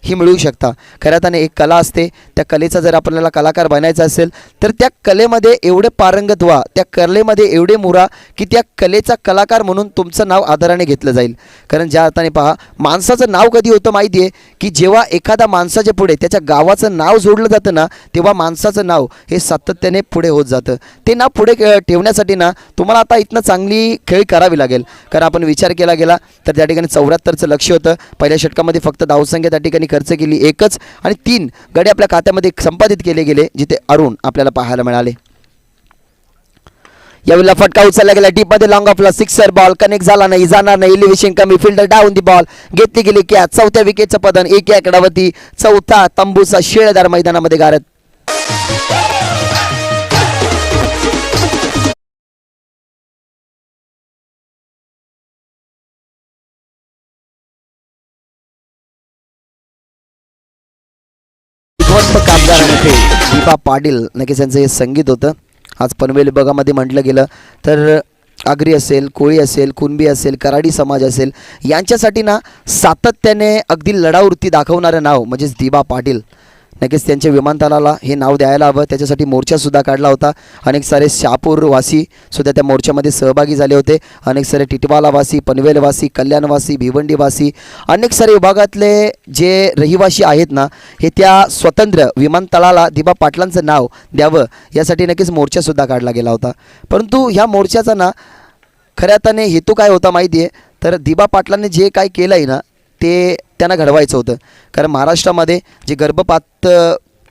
ही मिळवू शकता. खऱ्या अर्थाने एक कला असते, त्या कलेचा जर आपल्याला कलाकार बनायचा असेल तर त्या कलेमध्ये एवढे पारंगत व्हा, त्या कलेमध्ये एवढे मुरा की त्या कलेचा कलाकार म्हणून तुमचं नाव आदराने घेतलं जाईल. कारण ज्या अर्थाने पहा माणसाचं नाव कधी होतं माहिती आहे की जेव्हा एखाद्या माणसाच्या पुढे त्याच्या गावाचं नाव जोडलं जातं ना तेव्हा माणसाचं नाव हे सातत्याने पुढे होत जातं. ते नाव पुढे ठेवण्यासाठी ना तुम्हाला आता इथनं चांगली खेळी करावी लागेल. कारण आपण विचार केला गेला तर त्या ठिकाणी 74चं लक्ष होतं. पहिल्या षटकामध्ये फक्त धावसंख्या त्या ठिकाणी खर्च केली एकच आणि 3 गडे आपल्या खात्यामध्ये संपादित केले गेले, जिथे अरुण आपल्याला पाहायला मिळाले. यावेळेला फटका उचलला गेला डीपमध्ये, लॉंग ऑफला सिक्सर, बॉल कनेक्ट झाला नाही, जाणार नाही, इलिव्हेशन कमी, फिल्डर डाऊन दी बॉल, घेतली गेली कॅच. चौथ्या विकेटचं पतन, एक आकडावरती चौथा तंबूचा शेळदार मैदानामध्ये गारत. कामगारांमध्ये दीपा पाटील नक्कीच यांचं हे संगीत होतं. आज पनवेल विभागामध्ये म्हटलं गेलं तर आगरी असेल, कोळी असेल, कुणबी असेल, कराडी समाज असेल यांच्यासाठी ना सातत्याने अगदी लढावृत्ती दाखवणारं नाव म्हणजेच दीपा पाटील. नक्कीच त्यांच्या विमानतळाला हे नाव द्यायला हवं. त्याच्यासाठी मोर्चासुद्धा काढला होता. अनेक सारे शहापूरवासी सुद्धा त्या मोर्चामध्ये सहभागी झाले होते. अनेक सारे टिटवालावासी, पनवेलवासी, कल्याणवासी, भिवंडीवासी, अनेक सारे विभागातले जे रहिवासी आहेत ना हे त्या स्वतंत्र विमानतळाला दीपा पाटलांचं नाव द्यावं यासाठी नक्कीच मोर्चासुद्धा काढला गेला होता. परंतु ह्या मोर्चाचा ना खऱ्या अर्थाने हेतू काय होता माहिती आहे तर दीपा पाटलांनी जे काय केलं आहे ना ते त्यांना घडवायचं होतं. कारण महाराष्ट्रामध्ये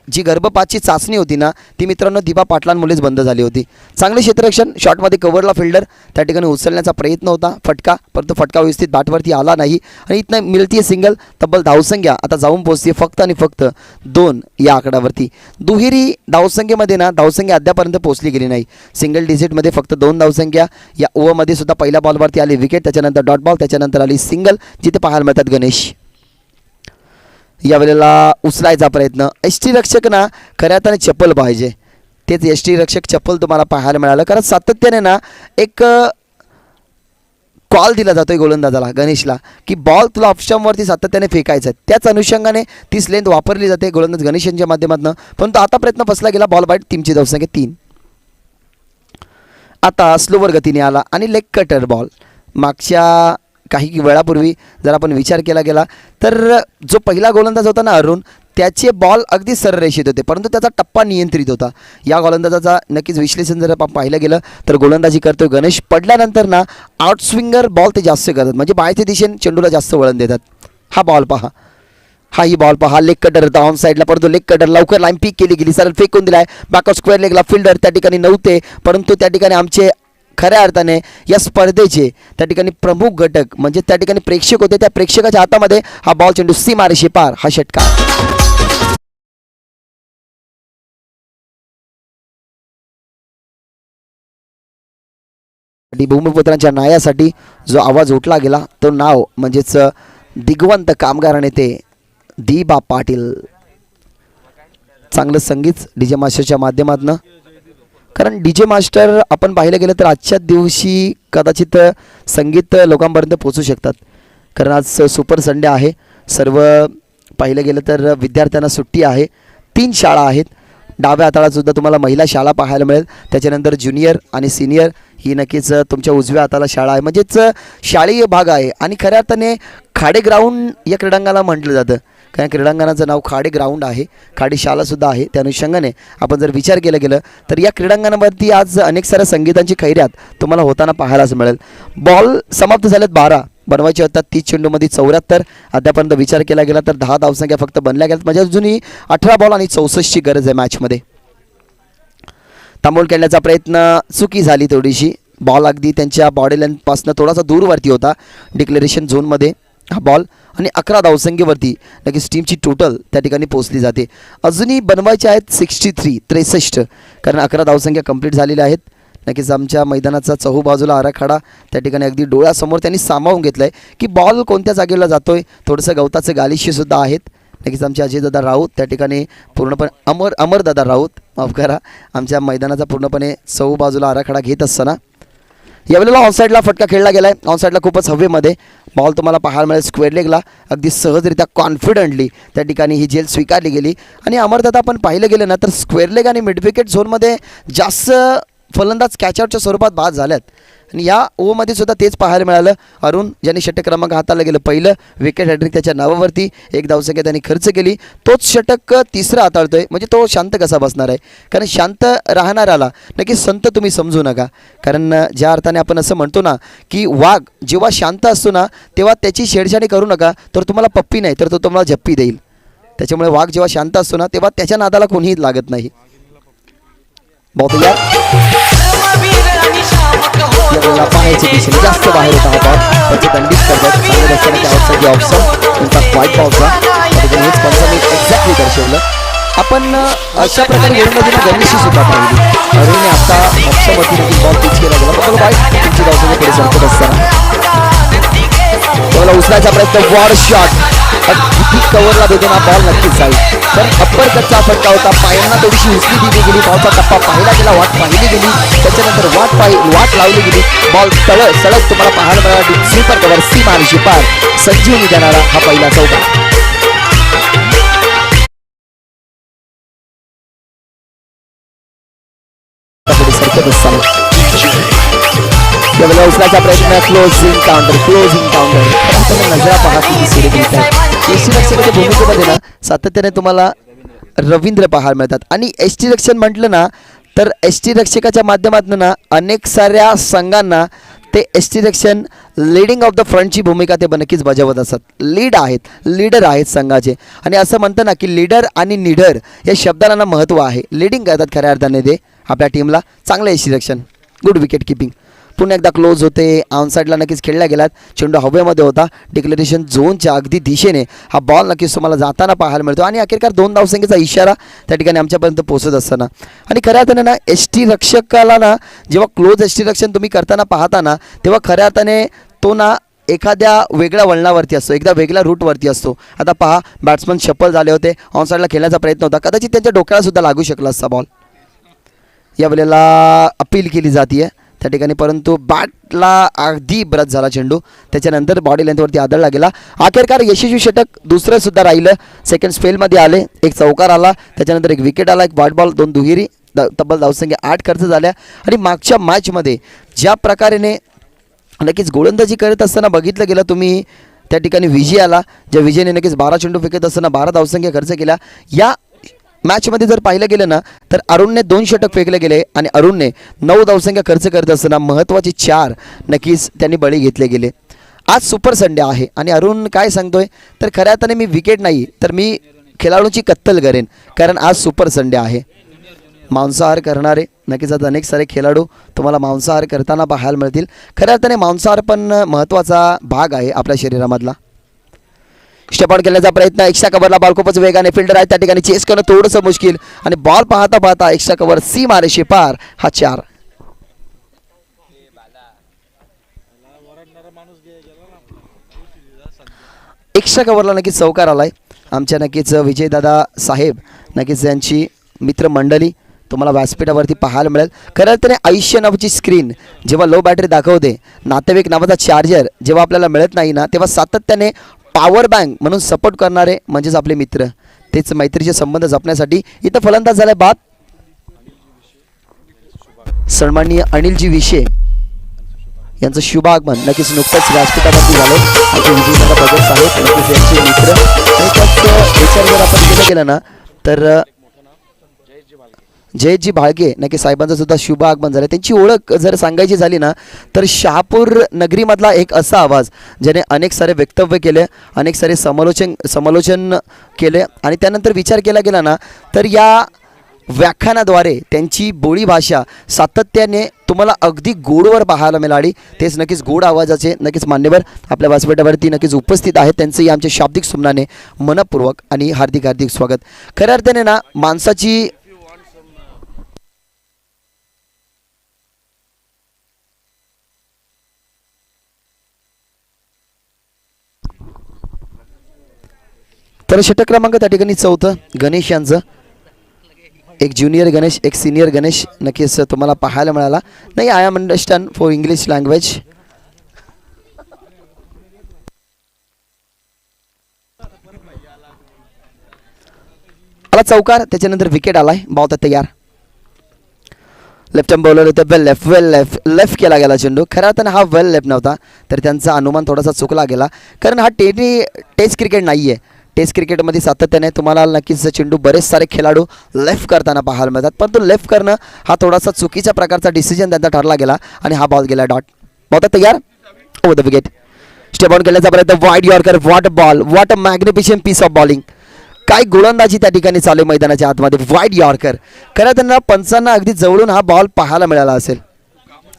जी गर्भपातची चाचणी होती ना ती मित्रांनो दीपा पाटलांमुळेच बंद झाली होती. चांगले क्षेत्ररक्षण, शॉटमध्ये कव्हरला फिल्डर, त्या ठिकाणी उचलण्याचा प्रयत्न होता फटका, परंतु फटका व्यवस्थित बॅटवरती आला नाही आणि इथनं मिळतीये सिंगल. तब्बल धावसंख्या आता जाऊन पोहोचते फक्त आणि फक्त 2 या आकड्यावरती. दुहेरी धावसंख्येमध्ये ना धावसंख्या अद्यापर्यंत पोहोचली गेली नाही. सिंगल डिजिटमध्ये फक्त 2 धावसंख्या. या ओव्हरमध्ये सुद्धा पहिल्या बॉलवरती आली विकेट, त्याच्यानंतर डॉट बॉल, त्याच्यानंतर आली सिंगल, जिथे पाहायला मिळतात गणेश. यावेळेला उचलायचा प्रयत्न, एसटी रक्षक ना खऱ्या अर्थाने चप्पल पाहिजे, तेच एसटी रक्षक चप्पल तुम्हाला पाहायला मिळालं. कारण सातत्याने ना एक कॉल दिला जातोय गोलंदाजाला गणेशला की बॉल तुला ऑफस्टम्पवरती सातत्याने फेकायचा आहे. त्याच अनुषंगाने तीच लेंथ वापरली जाते गोलंदाज गणेश यांच्या माध्यमातून. परंतु आता प्रयत्न फसला गेला. बॉल बाईट, टीमची धावसंख्या 3. आता स्लोवर गतीने आला आणि लेग कटर बॉल. मागच्या काही वेळापूर्वी जर आपण विचार केला गेला तर जो पहिला गोलंदाज होता ना अरुण, त्याचे बॉल अगदी सररेषित होते परंतु त्याचा टप्पा नियंत्रित होता. या गोलंदाजाचा नक्कीच विश्लेषण जर आपण पाहिलं गेलं तर गोलंदाजी करतोय गणेश. पडल्यानंतर ना आउटस्विंगर बॉल ते जास्त करतात, म्हणजे बाहेरच्या दिशेने चेंडूला जास्त वळण देतात. हा बॉल पहा, ही बॉल पहा, लेग कटर होता ऑन साईडला, परंतु लेग कटर लवकर लाईन पिक केली गेली, सरळ फेकून दिलाय. बॅकआउट स्क्वेअर लेगला फिल्डर त्या ठिकाणी नव्हते, परंतु त्या ठिकाणी आमचे खऱ्या अर्थाने या स्पर्धेचे त्या ठिकाणी प्रमुख घटक म्हणजे त्या ठिकाणी प्रेक्षक होते. त्या प्रेक्षकाच्या हातामध्ये हा बॉल चेंडू सीमारेषे पार, हा षटकार. भूमिपुत्रांच्या न्यायासाठी जो आवाज उठला गेला तो नाव म्हणजेच दिग्वंत कामगार नेते दीपा पाटील. चांगलं संगीत डीजे मास्टरच्या माध्यमातून. कारण डीजे मास्टर आपण पाहिलं गेलं तर आजच्या दिवशी कदाचित संगीत लोकांपर्यंत पोहोचू शकतात. कारण आज सुपर संडे आहे. सर्व पाहिलं गेलं तर विद्यार्थ्यांना सुट्टी आहे. 3 शाळा आहेत. डाव्या हाताला सुद्धा तुम्हाला महिला शाळा पाहायला मिळेल. त्याच्यानंतर ज्युनियर आणि सिनियर ही नक्कीच तुमच्या उजव्या हाताला शाळा आहे, म्हणजेच शाळेय भाग आहे. आणि खऱ्या अर्थाने खाडे ग्राउंड या क्रीडांगणाला म्हटलं जातं. कारण क्रीडांगणाचं नाव खाडे ग्राउंड आहे, खाडी शालासुद्धा आहे. त्या अनुषंगाने आपण जर विचार केला गेलं तर या क्रीडांगणावरती आज अनेक साऱ्या संगीतांची खैऱ्यात तुम्हाला होताना पाहायलाच मिळेल. बॉल समाप्त झालेत 12, बनवायचे होतात 30 चेंडूमध्ये 74. अद्यापर्यंत विचार केला गेला तर 10 धावसंख्या फक्त बनल्या गेल्यात. म्हणजे अजूनही 18 बॉल आणि 64ची गरज आहे मॅचमध्ये. तांबोळ खेळण्याचा प्रयत्न चुकी झाली थोडीशी. बॉल अगदी त्यांच्या बॉडी लेंथपासून थोडासा दूरवरती होता डिक्लेरेशन झोनमध्ये हा बॉल. आणि 11 धावसंख्येवरती नक्कीच टीमची टोटल त्या ठिकाणी पोहोचली जाते. अजूनही बनवायचे आहेत 63, कारण 11 धावसंख्या कंप्लीट झालेल्या आहेत. नक्कीच आमच्या मैदानाचा चहूबाजूला आराखडा त्या ठिकाणी अगदी डोळ्यासमोर त्यांनी सामावून घेतला आहे की बॉल कोणत्या जागेला जातोय. थोडंसं गवताचं गालिशीसुद्धा आहेत. नक्कीच आमचे अजयदादा राऊत त्या ठिकाणी पूर्णपणे अमरदादा राऊत माफ करा आमच्या मैदानाचा पूर्णपणे चहूबाजूला आराखडा घेत असताना यावेळेला ऑनसाईडला फटका खेळला गेला आहे. ऑनसाईडला खूपच हवेमध्ये बॉल तुम्हाला पाहायला मिळेल. स्क्वेअर लेगला अगदी सहजरित्या कॉन्फिडंटली त्या ठिकाणी ही झेल स्वीकारली गेली. आणि अमरदादा आपण पाहिलं गेलं ना तर स्क्वेअर लेग आणि मिड विकेट झोनमध्ये जास्त फलंदाज कॅचआउटच्या स्वरूपात बाद झाल्यात. आणि या ओव्हरमध्ये सुद्धा तेच पाहायला मिळालं. अरुण ज्यांनी षटक क्रमांक हाताळलं गेलं, पहिलं विकेट हॅट्रिक त्याच्या नावावरती 1 धावसंख्या त्यांनी खर्च केली. तोच षटक तिसरा हाताळतोय. म्हणजे तो शांत कसा बसणार आहे. कारण शांत राहणाऱ्याला नक्की संत तुम्ही समजू नका. कारण ज्या अर्थाने आपण असं म्हणतो ना की वाघ जेव्हा शांत असतो ना तेव्हा त्याची छेडछाडी करू नका, तर तुम्हाला पप्पी नाही तर तो तुम्हाला झप्पी देईल. त्याच्यामुळे वाघ जेव्हा शांत असतो ना तेव्हा त्याच्या नादाला कोणीही लागत नाही. पाहायची दिशेने जास्त बाहेर होता हा बॉल. त्याचे दंडित करतात चांगले रस्त्याने त्या आउटसाईड ऑप्शन त्यांचा व्हाईट बॉलचा हेच पंचांनी एक्झॅक्टली दर्शवलं. आपण अशा प्रकारे गोलंदाजीला गणेशी सुद्धा पाहिली. अरुणने आता ऑप्शनवरती बॉल पिच केला गेला पण वाईट तुमची धावसंख्या पुढे सरकत असताना त्याला उचलायचा प्रयत्न. वॉर शॉट किती कव्हरला भेटून हा बॉल नक्कीच जाईल. पण अप्पर कच्चा फटका होता. पायांना थोडीशी उचली दिली गेली. बॉलचा टप्पा पाहिला गेला, वाट पाहिली गेली, त्याच्यानंतर वाट लावली गेली. बॉल सळक तुम्हाला पाहायला मिळाला. स्वीपर कव्हर सी मारशी पार संजीवनी देणारा हा पहिला चौका. सरकत असताना उचलायचा प्रयत्न. क्लोजिंग काउंटर नजरा पाहत यष्टीरक्षकाच्या भूमिकेमध्ये ना सातत्याने तुम्हाला रवींद्र पाहायला मिळतात. आणि यष्टीरक्षण म्हटलं ना तर यष्टीरक्षकाच्या माध्यमातून ना अनेक साऱ्या संघांना ते यष्टीरक्षण लीडिंग ऑफ द फ्रंटची भूमिका ते नक्कीच बजावत असतात. लीडर आहेत संघाचे. आणि असं म्हणतं ना की लीडर आणि निडर या शब्दाला ना महत्त्व आहे. लीडिंग करतात खऱ्या अर्थाने ते आपल्या टीमला. चांगलं यष्टीरक्षण, गुड विकेट किपिंग. पुन्हा एकदा क्लोज होते. ऑनसाईडला नक्कीच खेळला गेलात. चेंडू हवेमध्ये होता. डिक्लेरेशन झोनच्या अगदी दिशेने हा बॉल नक्कीच तुम्हाला जाताना पाहायला मिळतो. आणि अखेरकार 2 धावसंख्येचा इशारा त्या ठिकाणी आमच्यापर्यंत पोहोचत असताना. आणि खऱ्या अर्थाने ना यष्टीरक्षकाला ना जेव्हा क्लोज यष्टीरक्षण तुम्ही करताना पाहता ना तेव्हा खऱ्या अर्थाने तो ना एखाद्या वेगळ्या वळणावरती असतो, एकदा वेगळ्या रूटवरती असतो. आता पहा बॅट्समन शफल झाले होते. ऑनसाईडला खेळण्याचा प्रयत्न होता. कदाचित त्यांच्या डोक्याला सुद्धा लागू शकला असता बॉल. यावेळेला अपील केली जाते त्या ठिकाणी, परंतु बॅटला अगदी ब्रश झाला चेंडू. त्याच्यानंतर बॉडी लेंथवरती आदळला गेला. अखेरकार यशस्वी षटक दुसरं सुद्धा राहिलं. सेकंड स्पेलमध्ये आले. एक चौकार आला, त्याच्यानंतर एक विकेट आला, एक व्हाईट बॉल, 2 दुहेरी, तब्बल धावसंख्या 8 खर्च झाल्या. आणि मागच्या मॅचमध्ये ज्या प्रकारेने नक्कीच गोलंदाजी करत असताना बघितलं गेलं तुम्ही त्या ठिकाणी विजय आला. ज्या विजयने नक्कीच 12 चेंडू फेकत असताना 12 धावसंख्या खर्च केल्या. या मॅचमध्ये जर पाहिलं गेलं ना तर अरुणने 2 षटक फेकले गेले आणि अरुणने 9 धावसंख्या खर्च करत असताना महत्त्वाचे 4 नक्कीच त्यांनी बळी घेतले गेले. आज सुपर संडे आहे आणि अरुण काय सांगतोय तर खऱ्या अर्थाने मी विकेट नाही तर मी खेळाडूंची कत्तल करेन, कारण आज सुपर संडे आहे. मांसाहार करणारे नक्कीच आज अनेक सारे खेळाडू तुम्हाला मांसाहार करताना पाहायला मिळतील. खऱ्या अर्थाने मांसाहार पण महत्त्वाचा भाग आहे आपल्या शरीरामधला. स्टेपआउट केल्याचा प्रयत्न. एक्स्ट्रा कव्हरला बॉल खूपच वेगाने. फिल्डर आहे त्या ठिकाणी चेस करणं थोडंसं मुश्किल. आणि बॉल पाहता एक्स्ट्रा कव्हर सी मारेशी पार हा 4. एक्स्ट्रा कव्हरला नक्कीच चौकार आलाय. आमच्या नक्कीच विजयदादा साहेब नक्कीच यांची मित्रमंडळी तुम्हाला व्यासपीठावरती पाहायला मिळेल. खरं तर आयुष्य नावाची स्क्रीन जेव्हा लो बॅटरी दाखवते, नातेवाईक नावाचा चार्जर जेव्हा आपल्याला मिळत नाही ना तेव्हा सातत्याने पॉवर बँक म्हणून सपोर्ट करणारे म्हणजेच आपले मित्र. तेच मैत्रीचे संबंध जपण्यासाठी इथं फलंदाज झालाय बाद सन्माननीय अनिलजी विषे यांचं शुभ आगमन नक्कीच नुकतंच व्यासपीठावरती झालं आणि ते विजयदादा भगत साहेब नक्कीच यांचे मित्र आणि त्याच विचार जर आपण केलं गेलं ना तर जयजी भाळके नक्की साहेबांचं सुद्धा शुभ आगमन झालं. त्यांची ओळख जर सांगायची झाली ना तर शहापूर नगरीमधला एक असा आवाज ज्याने अनेक सारे वक्तव्य केले, अनेक सारे समालोचन केले आणि त्यानंतर विचार केला गेला ना तर या व्याख्यानाद्वारे त्यांची बोली भाषा सातत्याने तुम्हाला अगदी गोडवर पाहायला मिळाली. तेच नक्कीच गोड आवाजाचे नक्कीच मान्यवर आपल्या व्यासपीठावरती नक्कीच उपस्थित आहेत. त्यांचंही आमच्या शाब्दिक सुमनाने मनपूर्वक आणि हार्दिक हार्दिक स्वागत. खऱ्या अर्थाने ना माणसाची तर षटक क्रमांक त्या ठिकाणी 4 गणेश यांचं, एक ज्युनियर गणेश एक सिनियर गणेश नक्कीच तुम्हाला पाहायला मिळाला. नाही, I am understand for English language. आला चौकार, त्याच्यानंतर विकेट आलाय. बॉल तयार. लेफ्ट हँड बॉलर होते, वेल लेफ्ट केला गेला चेंडू. खऱ्या अर्थानं हा वेल लेफ्ट नव्हता तर त्यांचा अनुमान थोडासा चुकला गेला, कारण हा टेस्ट क्रिकेट नाही आहे. टेस्ट क्रिकेटमध्ये सातत्याने तुम्हाला नक्कीच चेंडू बरेच सारे खेळाडू लेफ्ट करताना पाहायला मिळतात, परंतु लेफ्ट करणं हा थोडासा चुकीच्या प्रकारचा डिसिजन त्यांचा ठरला गेला आणि हा बॉल गेला डॉट. बॉल तयार. Over the wicket. Step on केल्याचा प्रयत्न. Wide yorker. What ball, what a magnificent piece of bowling. काय गोलंदाजी त्या ठिकाणी चालू आहे मैदानाच्या आतमध्ये. Wide yorker. खरं त्यांना पंचांना अगदी जवळून हा बॉल पाहायला मिळाला असेल.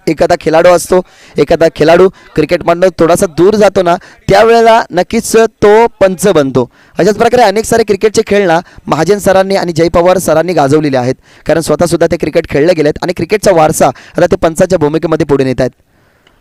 एखादा खेळाडू असतो, एखादा खेळाडू क्रिकेटमधनं थोडासा दूर जातो ना त्यावेळेला नक्कीच तो पंच बनतो. अशाच प्रकारे अनेक सारे क्रिकेटचे खेळ ना महाजन सरांनी आणि जय पवार सरांनी गाजवलेले आहेत, कारण स्वतःसुद्धा ते क्रिकेट खेळले गेलेत आणि क्रिकेटचा वारसा आता ते पंचाच्या भूमिकेमध्ये पुढे नेत आहेत.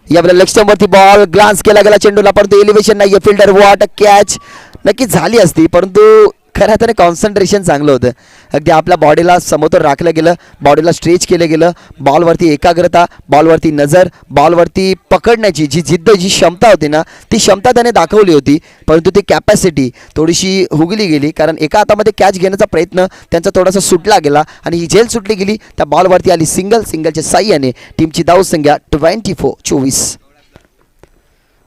यावेळेला लेग स्टंपवरती बॉल ग्लान्स केला गेला चेंडूला, परंतु एलिव्हेशन नाही आहे. फिल्डर वॉट कॅच नक्कीच झाली असती, परंतु खऱ्या अर्थाने कॉन्सन्ट्रेशन चांगलं होतं. अगदी आपल्या बॉडीला समोर राखलं गेलं, बॉडीला स्ट्रेच केलं गेलं. बॉलवरती एकाग्रता, बॉलवरती नजर, बॉलवरती पकडण्याची जी जिद्द, जी क्षमता होती ना ती क्षमता त्याने दाखवली होती, परंतु ती कॅपॅसिटी थोडीशी हुगली गेली, कारण एका हातामध्ये कॅच घेण्याचा प्रयत्न त्यांचा थोडासा सुटला गेला आणि ही झेल सुटली गेली. त्या बॉलवरती आली सिंगलच्या साह्याने टीमची धावसंख्या 24.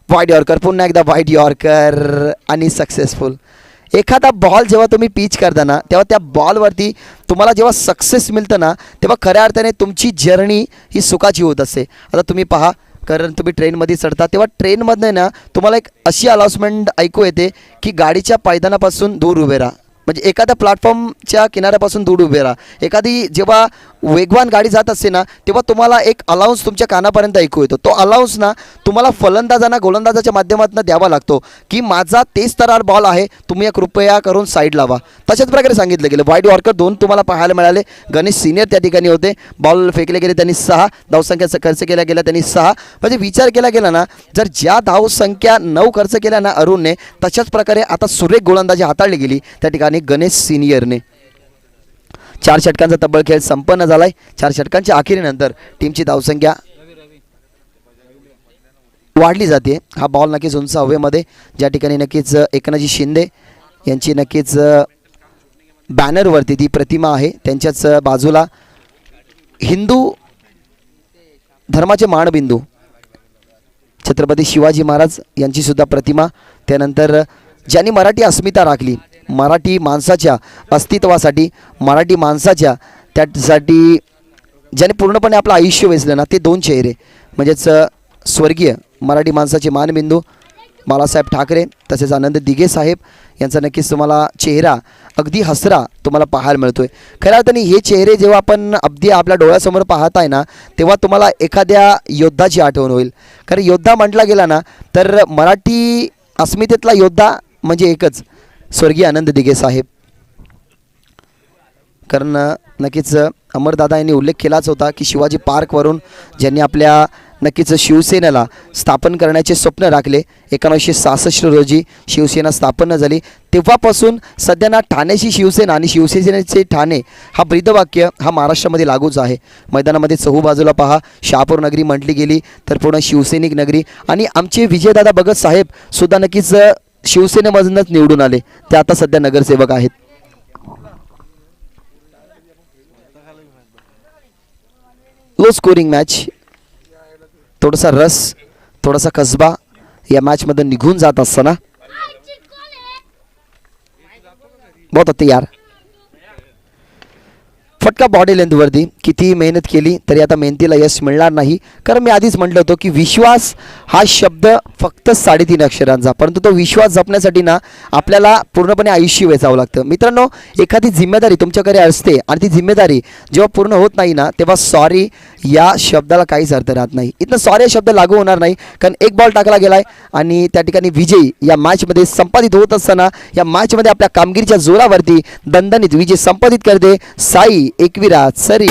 वाईड यॉर्कर, पुन्हा एकदा वाईड यॉर्कर आणि सक्सेसफुल. एखादा बॉल जेव्हा तुम्ही पिच करताना तेव्हा त्या बॉलवरती तुम्हाला जेव्हा सक्सेस मिळतं ना तेव्हा खऱ्या अर्थाने तुमची जर्नी ही सुखाची होत असते. आता तुम्ही पहा, कारण तुम्ही ट्रेनमध्ये चढता तेव्हा ट्रेनमधनं ना तुम्हाला एक अशी अनाउन्समेंट ऐकू येते की गाडीच्या पायदानापासून दूर उभे राहा, म्हणजे एखाद्या प्लॅटफॉर्मच्या किनाऱ्यापासून दूर उभे राहा. एखादी जेव्हा वेगवान गाडी जात असते ना तेव्हा तुम्हाला एक अलाउन्स तुमच्या कानापर्यंत ऐकू येतो. तो अलाउन्स ना तुम्हाला फलंदाजांना गोलंदाजाच्या माध्यमातून द्यावा लागतो की माझा तेज तरार बॉल आहे, तुम्ही कृपया करून साईड लावा. तशाच प्रकारे सांगितलं गेलं. वाईड यॉर्कर 2 तुम्हाला पाहायला मिळाले. गणेश सिनियर त्या ठिकाणी होते. बॉल फेकले गेले त्यांनी 6, धावसंख्या खर्च केल्या गेल्या त्यांनी 6. म्हणजे विचार केला गेला ना जर ज्या धावसंख्या 9 खर्च केल्या ना अरुणने, तशाच प्रकारे आता सुरेख गोलंदाजी हाताळली गेली त्या ठिकाणी गणेश सिनियरने. 4 षटकांचा तब्बल खेळ संपन्न झालाय. 4 षटकांच्या अखेरीनंतर टीमची धावसंख्या वाढली जाते. हा बॉल नक्कीच उंच हवेमध्ये, ज्या ठिकाणी नक्कीच एकनाथजी शिंदे यांची नक्कीच बॅनरवरती ती प्रतिमा आहे, त्यांच्याच बाजूला हिंदू धर्माचे मानबिंदू छत्रपती शिवाजी महाराज यांची सुद्धा प्रतिमा. त्यानंतर ज्यांनी मराठी अस्मिता राखली, मराठी माणसाच्या अस्तित्वासाठी, मराठी माणसाच्या त्यासाठी ज्याने पूर्णपणे आपलं आयुष्य वेचलं ना ते 2 चेहरे, म्हणजेच स्वर्गीय मराठी माणसाचे मानबिंदू बाळासाहेब ठाकरे तसेच आनंद दिघे साहेब यांचा नक्कीच तुम्हाला चेहरा अगदी हसरा तुम्हाला पाहायला मिळतोय. खऱ्या अर्थाने हे चेहरे जेव्हा आपण अगदी आपल्या डोळ्यासमोर पाहताय ना तेव्हा तुम्हाला एखाद्या योद्धाची आठवण होईल. कारण योद्धा म्हटला गेला ना तर मराठी अस्मितेतला योद्धा म्हणजे एकच, स्वर्गीय आनंद दिघे साहेब. कारण नक्कीच अमरदादा यांनी उल्लेख केलाच होता की शिवाजी पार्कवरून ज्यांनी आपल्या नक्कीच शिवसेनेला स्थापन करण्याचे स्वप्न राखले. 1966 रोजी शिवसेना स्थापन झाली. तेव्हापासून सध्या ना ठाण्याची शिवसेना आणि शिवसेनेचे ठाणे हा ब्रीदवाक्य हा महाराष्ट्रामध्ये लागूच आहे. मैदानामध्ये चहूबाजूला पहा, शहापूर नगरी म्हटली गेली तर पूर्ण शिवसैनिक नगरी, आणि आमचे विजयदादा भगत साहेब सुद्धा नक्कीच शिवसेनेमधूनच निवडून आले. ते आता सध्या नगरसेवक आहेत. लो स्कोरिंग मॅच, थोडासा रस, थोडासा कसबा या मॅचमधून निघून जात असताना बहुत तयार फटका बॉडी लेंथवरती. किती मेहनत केली तरी आता मेहनतीला यश मिळणार नाही, कारण मी आधीच म्हटलं होतं की विश्वास हा शब्द फक्त 3.5 अक्षरांचा, परंतु तो विश्वास जपण्यासाठी ना आपल्याला पूर्णपणे आयुष्य वेचावं लागतं. मित्रांनो, एखादी जिम्मेदारी तुमच्याकडे असते आणि ती जिम्मेदारी जेव्हा पूर्ण होत नाही ना, तेव्हा सॉरी या शब्दाला काहीच अर्थ राहत नाही. इथनं सॉरी हा शब्द लागू होणार नाही, कारण एक बॉल टाकला गेलाय आणि त्या ठिकाणी विजयी या मॅचमध्ये संपादित होत असताना या मॅचमध्ये आपल्या कामगिरीच्या जोरावरती दणदणीत विजय संपादित करते साई एकविरा सरी.